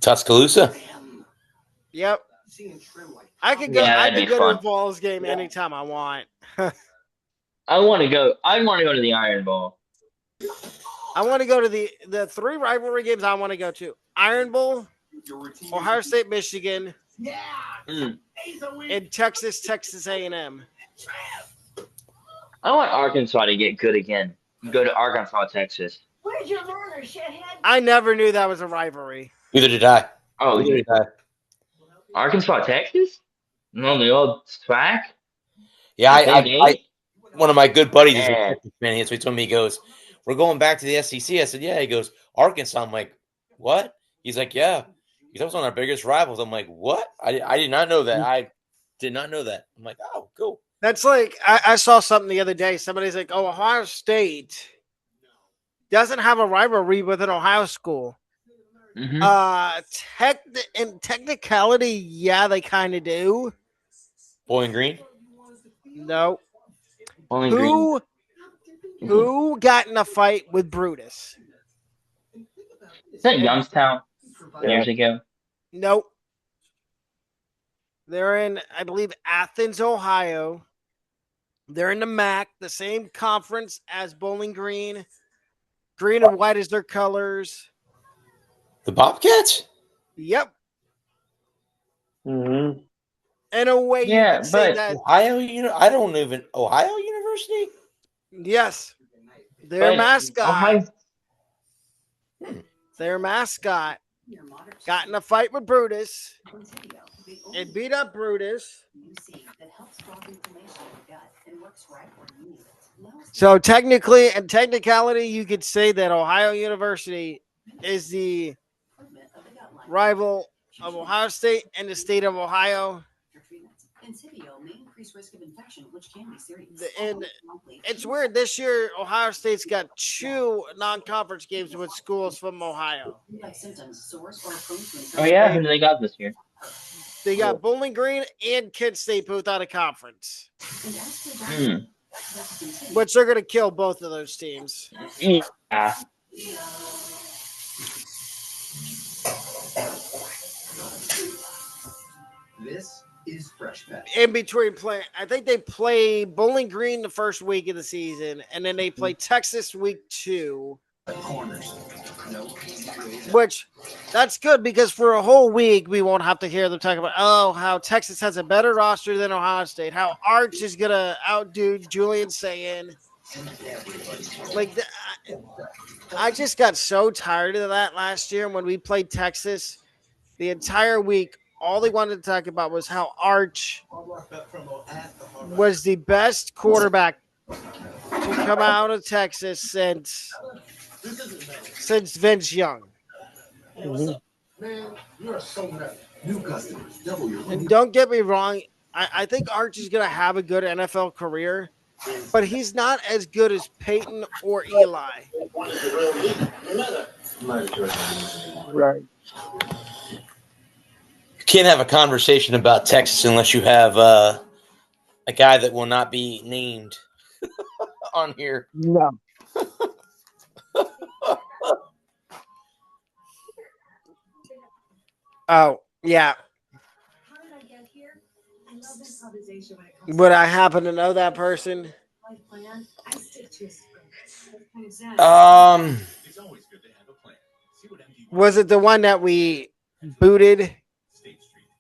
Tuscaloosa. Yep. I could go. Yeah, I could go fun. to a Vols game anytime I want. I want to go. I want to go to the Iron Bowl. I want to go to the 3 rivalry games. I want to go to Iron Bowl, Ohio State, Michigan, and Texas A&M. I want Arkansas to get good again. Go to Arkansas, Texas. Where'd you learn her, shithead? I never knew that was a rivalry. Neither did I. Oh, Arkansas, Texas? No, the old SWAC? Yeah, I one of my good buddies is a Yeah. Texas fan. So he told me, he goes, we're going back to the SEC. I said, yeah. He goes, Arkansas. I'm like, what? He's like, yeah. That was one of our biggest rivals. I'm like, what? I did not know that. I did not know that. I'm like, oh, cool. That's like, I saw something the other day. Somebody's like, oh, Ohio State doesn't have a rivalry with an Ohio school. Mm-hmm. In technicality, yeah, they kind of do. Bowling Green? No. Bowling Green. Who got in a fight with Brutus? Is that Youngstown years ago? Nope. They're in, I believe, Athens, Ohio. They're in the MAC, the same conference as Bowling Green. Green and white is their colors. The Bobcats? Yep. Mm-hmm. In a way, you can say that. Ohio University? Yes. Their mascot. Their mascot got in a fight with Brutus and beat up Brutus. So technically and technicality, you could say that Ohio University is the rival of Ohio State and the state of Ohio. And it's weird. This year, Ohio State's got 2 non-conference games with schools from Ohio. Oh, yeah? Who do they got this year? They got Bowling Green and Kent State both out of conference. Which they're going to kill both of those teams. Yeah. This is Fresh Pet. In between play, I think they play Bowling Green the first week of the season, and then they play Texas week 2. Which, that's good because for a whole week we won't have to hear them talk about how Texas has a better roster than Ohio State, how Arch is gonna outdo Julian Sayin. Like, I just got so tired of that last year when we played Texas. The entire week, all they wanted to talk about was how Arch was the best quarterback to come out of Texas since Vince Young. Man, you're so mad. New customers, double your And don't get me wrong, I think Archie's going to have a good NFL career, but he's not as good as Peyton or Eli. Right. You can't have a conversation about Texas unless you have a guy that will not be named on here. No. Oh, yeah. Would I happen to know that person? Was it the one that we booted?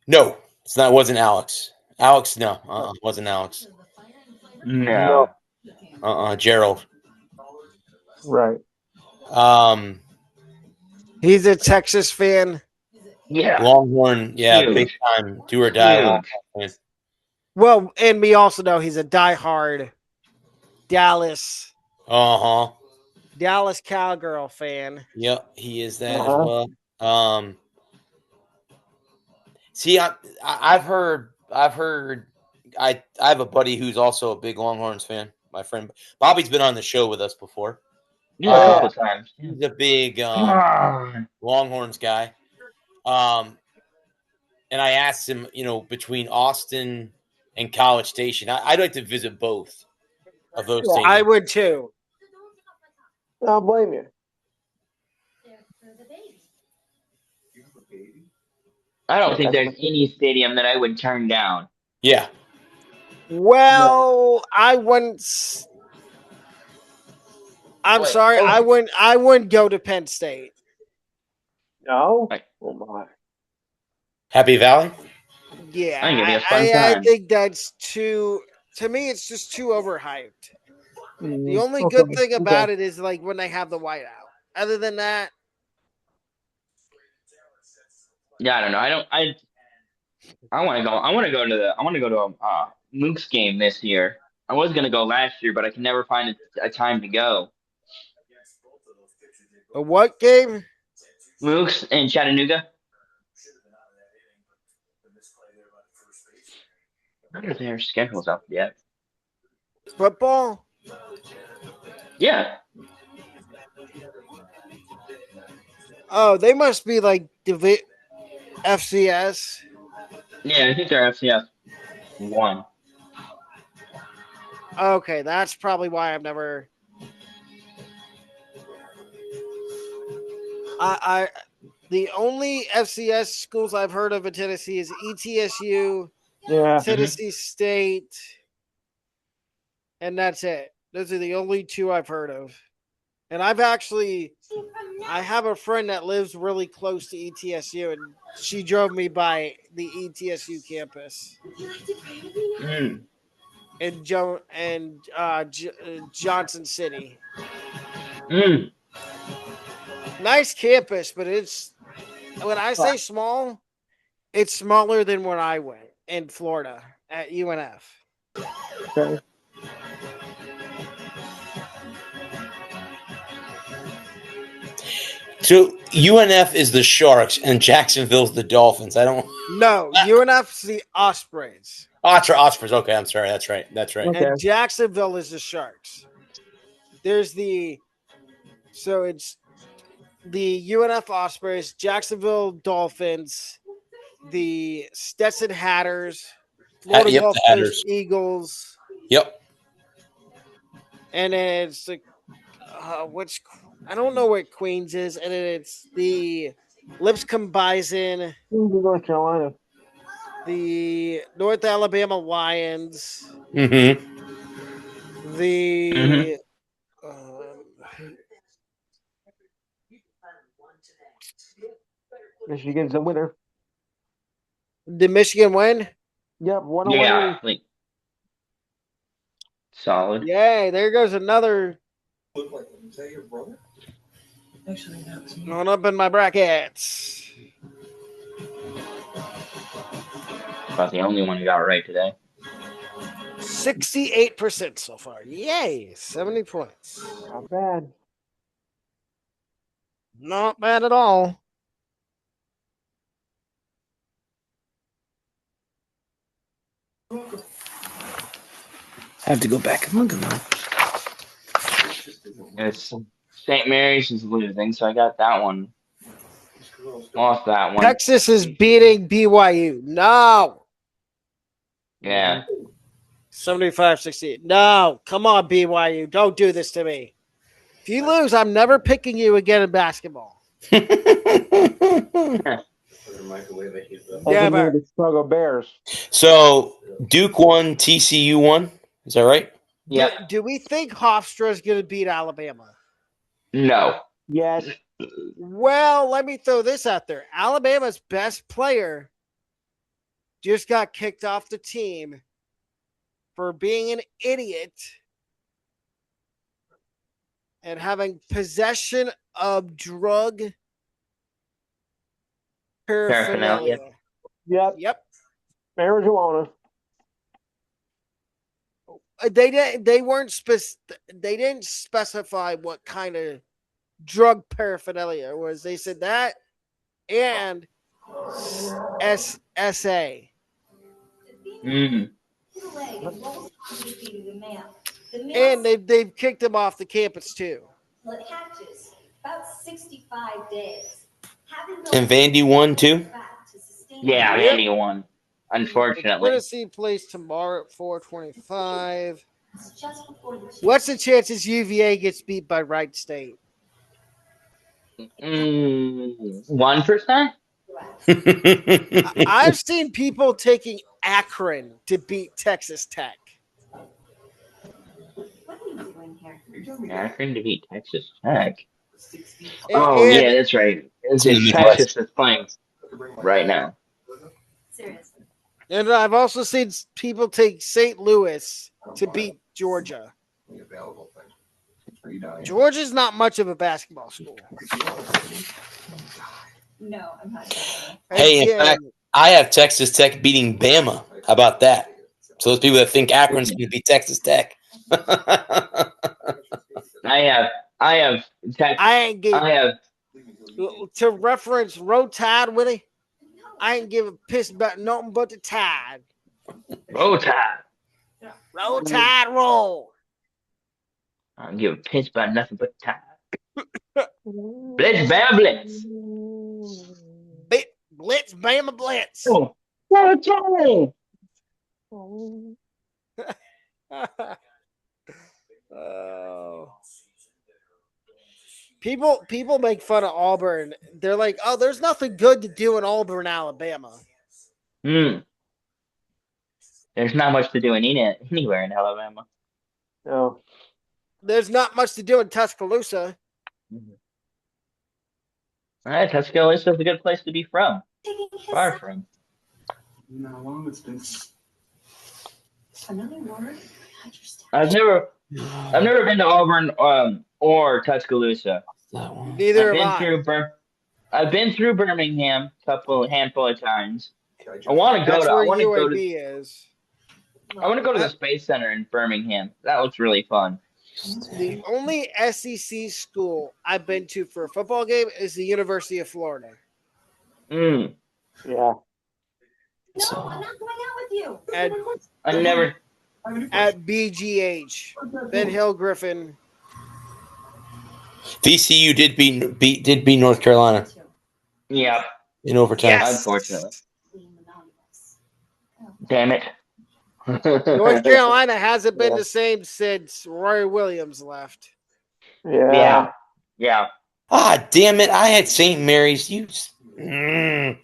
No, it's not. It wasn't Alex. Alex, no, wasn't Alex. No. Gerald. Right. He's a Texas fan. Yeah. Longhorn, yeah, Huge. big time, do or die. Longhorn fan. Well, and we also know he's a diehard Dallas Cowgirl fan. Yep, he is that as well. See, I've heard. I have a buddy who's also a big Longhorns fan. My friend Bobby's been on the show with us before. Yeah, a couple of times. He's a big Longhorns guy. And I asked him, between Austin and College Station, I'd like to visit both of those stadiums. I would too. I don't blame you. I don't think there's any stadium that I would turn down. Yeah. Well, I wouldn't. I'm sorry. I wouldn't go to Penn State. No. Oh my. Happy Valley. Yeah, I think it'd be a fun time. I think that's too. To me, it's just too overhyped. The only good thing about it is like when they have the whiteout. Other than that, yeah, I don't know. I want to go. I want to go to a Moose game this year. I was gonna go last year, but I can never find a time to go. a what game? Moose in Chattanooga. I wonder if their schedule's up yet. Football? Yeah. Oh, they must be like FCS. Yeah, I think they're FCS 1. Okay, that's probably why I've never. The only FCS schools I've heard of in Tennessee is ETSU, Tennessee State, and that's it. Those are the only two I've heard of. And I have a friend that lives really close to ETSU, and she drove me by the ETSU campus. In Johnson City. Nice campus, but when I say small, it's smaller than when I went in Florida at UNF. Okay. So UNF is the Sharks and Jacksonville's the Dolphins. No, UNF's the Ospreys. Ospreys. Okay, I'm sorry. That's right. Okay. And Jacksonville is the Sharks. It's the UNF Ospreys, Jacksonville Dolphins, the Stetson Hatters, Florida Gulf Coast Eagles. Yep. And then it's the I don't know what Queens is, and then it's the Lipscomb Bison, North Carolina, the North Alabama Lions, the Michigan's the winner. Did Michigan win? Yep, 1-1. Yeah, solid. Yay! There goes another. Going up in my brackets. About the only one who got right today. 68% so far. Yay! 70 points. Not bad. Not bad at all. I have to go back and look at them. It's St. Mary's is losing, so I got that one. Lost that one. Texas is beating BYU. No. Yeah. 75-68. No. Come on, BYU. Don't do this to me. If you lose, I'm never picking you again in basketball. Yeah, Never. the Chicago Bears. So Duke won, TCU won. Is that right? Yeah. Do we think Hofstra is going to beat Alabama? No. Yes. Well, let me throw this out there. Alabama's best player just got kicked off the team for being an idiot and having possession of drug paraphernalia. Yep. Marijuana. They didn't specify what kind of drug paraphernalia was. They said that and SA. And they've kicked him off the campus too. Well, it hatches about 65 days. And Vandy won too? Yeah, Vandy won. Unfortunately. Tennessee plays tomorrow at 4:25. What's the chances UVA gets beat by Wright State? 1%? I've seen people taking Akron to beat Texas Tech. What are you doing here? Akron to beat Texas Tech. And Yeah, that's right. It's Texas that's playing right now. Seriously. And I've also seen people take St. Louis to beat Georgia. Georgia's not much of a basketball school. No, I'm not. Hey, in fact, I have Texas Tech beating Bama. How about that? So those people that think Akron's going to beat Texas Tech. I have to reference Roll Tide, Willie. I ain't give a piss about nothing but the Tide. Roll Tide. Roll Tide, roll. I don't give a piss about nothing but Tide. Blitz, bam, blitz. Blitz, Bama, blitz. Oh, Tide. Oh. People make fun of Auburn. They're like, oh, there's nothing good to do in Auburn, Alabama. There's not much to do anywhere in Alabama. No. There's not much to do in Tuscaloosa. Tuscaloosa is a good place to be from. Far from. How long it's been? Another word? I've never been to Auburn or Tuscaloosa. Neither have I. I've been through Birmingham handful of times. I want to go to. Where I want to go to. is. I want to go to the Space Center in Birmingham. That looks really fun. The only SEC school I've been to for a football game is the University of Florida. Yeah. No, I'm not going out with you. I never. At BGH, Ben Hill Griffin. VCU did beat North Carolina. Yeah. In overtime. Yes. Unfortunately. Damn it. North Carolina hasn't been the same since Roy Williams left. Yeah. Ah, damn it. I had St. Mary's. I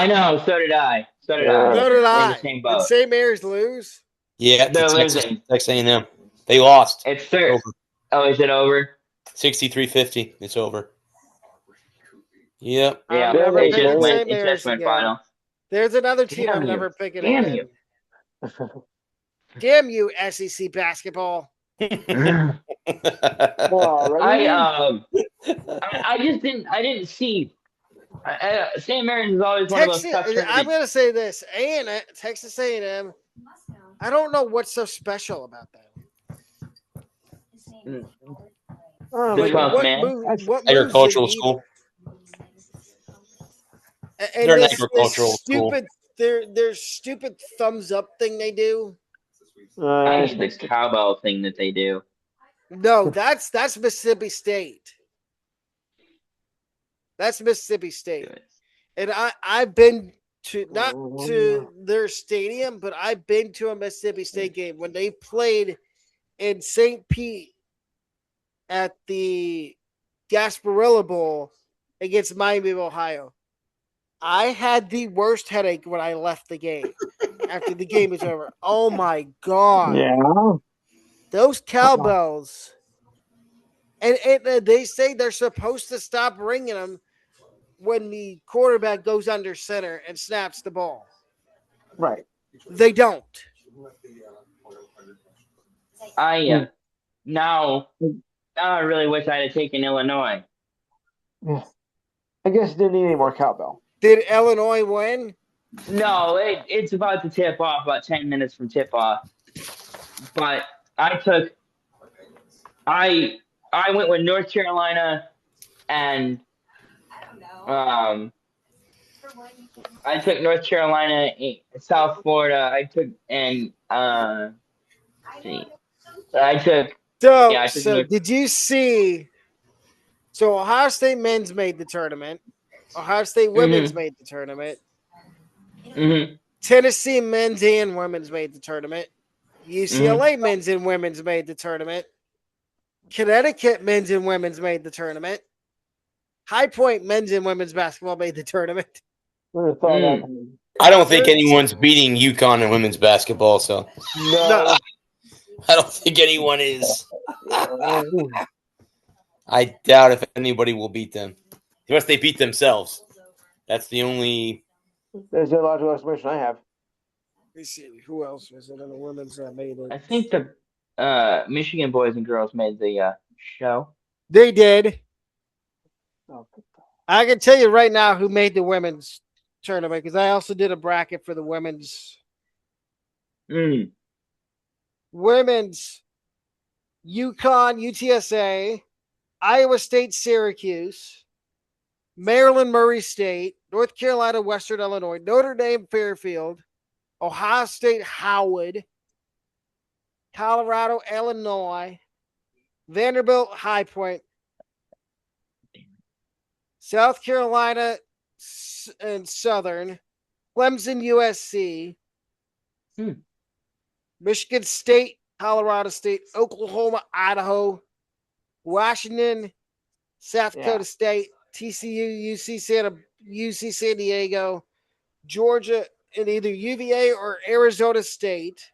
know. So did I. So did I. Did St. Mary's lose? Yeah, they're losing. Texas A&M. They lost. It's third. Oh, is it over? 63-50. It's over. Yep. Yeah, it just went final. There's another team I'm never picking again. Damn you, SEC basketball. I didn't see. St. Mary's is always one of those tough tournaments. I'm going to say this. Texas A&M, I don't know what's so special about that. What agricultural school. And they're an agricultural school. Their stupid thumbs up thing they do. I hate the cowbell thing that they do. No, that's Mississippi State. That's Mississippi State. Good. And I've been to not to their stadium, but I've been to a Mississippi State game when they played in St. Pete at the Gasparilla Bowl against Miami of Ohio. I had the worst headache when I left the game after the game was over. Oh my God. Yeah. Those cowbells. And they say they're supposed to stop ringing them when the quarterback goes under center and snaps the ball. Right. They don't. Now I really wish I had taken Illinois. Yeah. I guess it didn't need any more cowbell. Did Illinois win? No, it's about to tip off, about 10 minutes from tip off. But I went with North Carolina and I took North Carolina, South Florida. Did you see? So Ohio State men's made the tournament. Ohio State women's made the tournament. Mm-hmm. Tennessee men's and women's made the tournament. UCLA men's and women's made the tournament. Connecticut men's and women's made the tournament. High Point men's and women's basketball made the tournament. I don't think anyone's beating UConn in women's basketball, so No. I don't think anyone is. I doubt if anybody will beat them. Unless they beat themselves. That's the only... There's a logical explanation I have. Let me see. Who else was it in the women's that made it? I think the Michigan boys and girls made the show. They did. I can tell you right now who made the women's tournament because I also did a bracket for the women's. Women's UConn, UTSA, Iowa State, Syracuse, Maryland, Murray State, North Carolina, Western Illinois, Notre Dame, Fairfield, Ohio State, Howard, Colorado, Illinois, Vanderbilt, High Point, South Carolina and Southern, Clemson, USC, Michigan State, Colorado State, Oklahoma, Idaho, Washington, South Dakota State, TCU, UC San Diego, Georgia, and either UVA or Arizona State,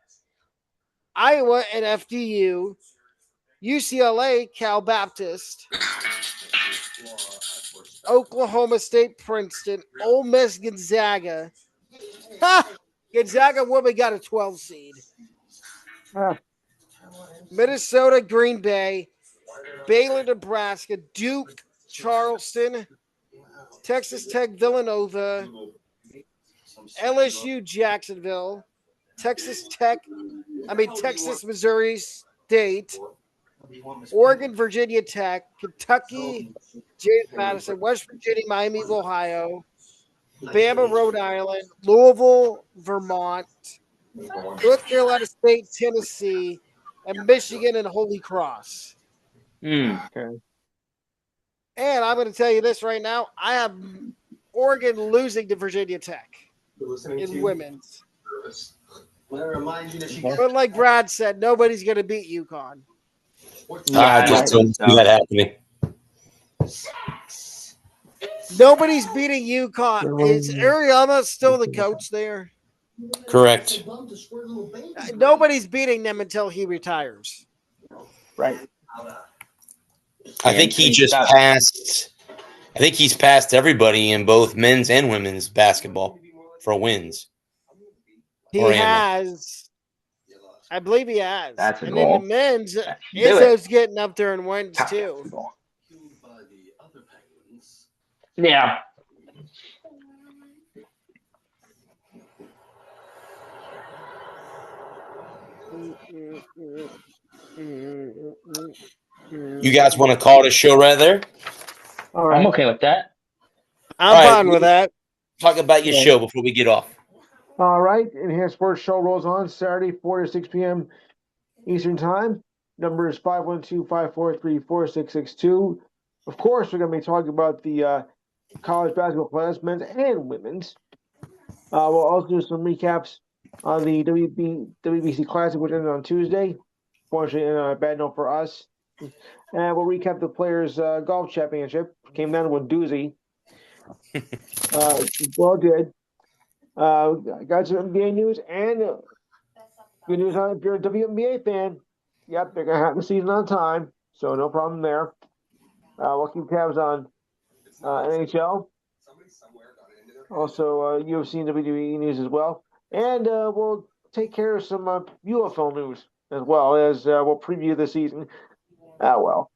Iowa and FDU, UCLA, Cal Baptist, Oklahoma State, Princeton, Ole Miss, Gonzaga. Gonzaga woman got a 12 seed. Minnesota, Green Bay, Baylor, Nebraska, Duke, Charleston, Texas Tech, Villanova, LSU, Jacksonville, Texas, Missouri State, Oregon, Virginia Tech, Kentucky, James Madison, West Virginia, Miami of Ohio, Bama, Rhode Island, Louisville, Vermont, North Carolina State, Tennessee, and Michigan and Holy Cross. Okay. And I'm going to tell you this right now. I have Oregon losing to Virginia Tech in women's. But like Brad said, nobody's going to beat UConn. I just don't see that happening. Nobody's beating UConn. Is Ariana still the coach there? Correct. Nobody's beating them until he retires. Right. I think he just passed. I think he's passed everybody in both men's and women's basketball for wins. He has. I believe he has. That's a and goal. then the men's, Izzo's getting up there and wins too. Yeah. You guys want to call it a show right there? All right. I'm okay with that. I'm fine with that. Talk about your show before we get off. All right, Enhanced Sports Show rolls on Saturday, 4 to 6 p.m. Eastern Time. Number is 512-543-4662. Of course, we're going to be talking about the college basketball players, men's and women's. We'll also do some recaps on the WBC Classic, which ended on Tuesday. Fortunately, a bad note for us. And we'll recap the Players' Golf Championship. Came down to a doozy. Well, did. Got some NBA news and good news on if you're a WNBA fan. Yep, they're going to have the season on time, so no problem there. We'll keep tabs on NHL. Also, UFC and WWE news as well. And we'll take care of some UFL news as well as we'll preview the season. And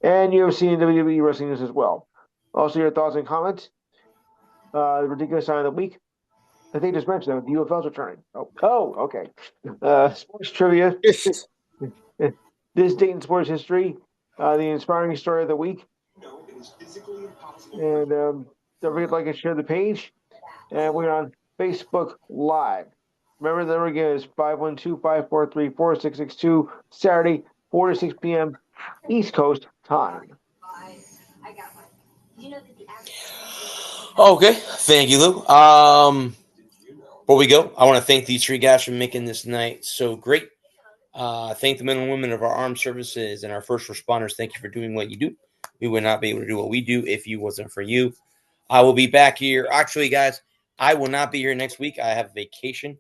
UFC and WWE wrestling news as well. Also, your thoughts and comments. The ridiculous sign of the week. I think I just mentioned that the UFL's returning. Oh, okay. Sports trivia. This date in sports history. The inspiring story of the week. And don't forget to like and share the page. And we're on Facebook Live. Remember, the number again is 512-543-4662, Saturday, 4 to 6 p.m. East Coast time. Okay, thank you, Lou. Before we go, I want to thank these three guys for making this night so great. Thank the men and women of our armed services and our first responders. Thank you for doing what you do. We would not be able to do what we do if you wasn't for you. I will be back here. Actually, guys, I will not be here next week. I have vacation,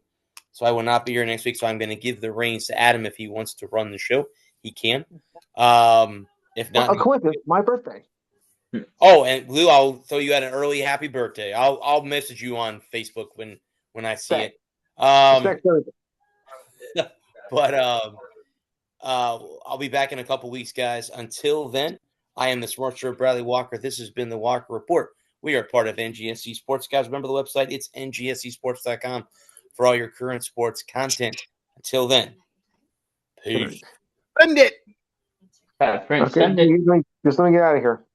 so I will not be here next week. So I'm going to give the reins to Adam if he wants to run the show. He can. If not, a coincidence, my birthday. Oh, and Lou, I'll throw you out an early happy birthday. I'll message you on Facebook when I see it. But I'll be back in a couple weeks, guys. Until then, I am the Smart Show, Bradley Walker. This has been the Walker Report. We are part of NGSC Sports, guys. Remember the website? It's ngscsports.com for all your current sports content. Until then, peace. Send it. Okay, just let me get out of here.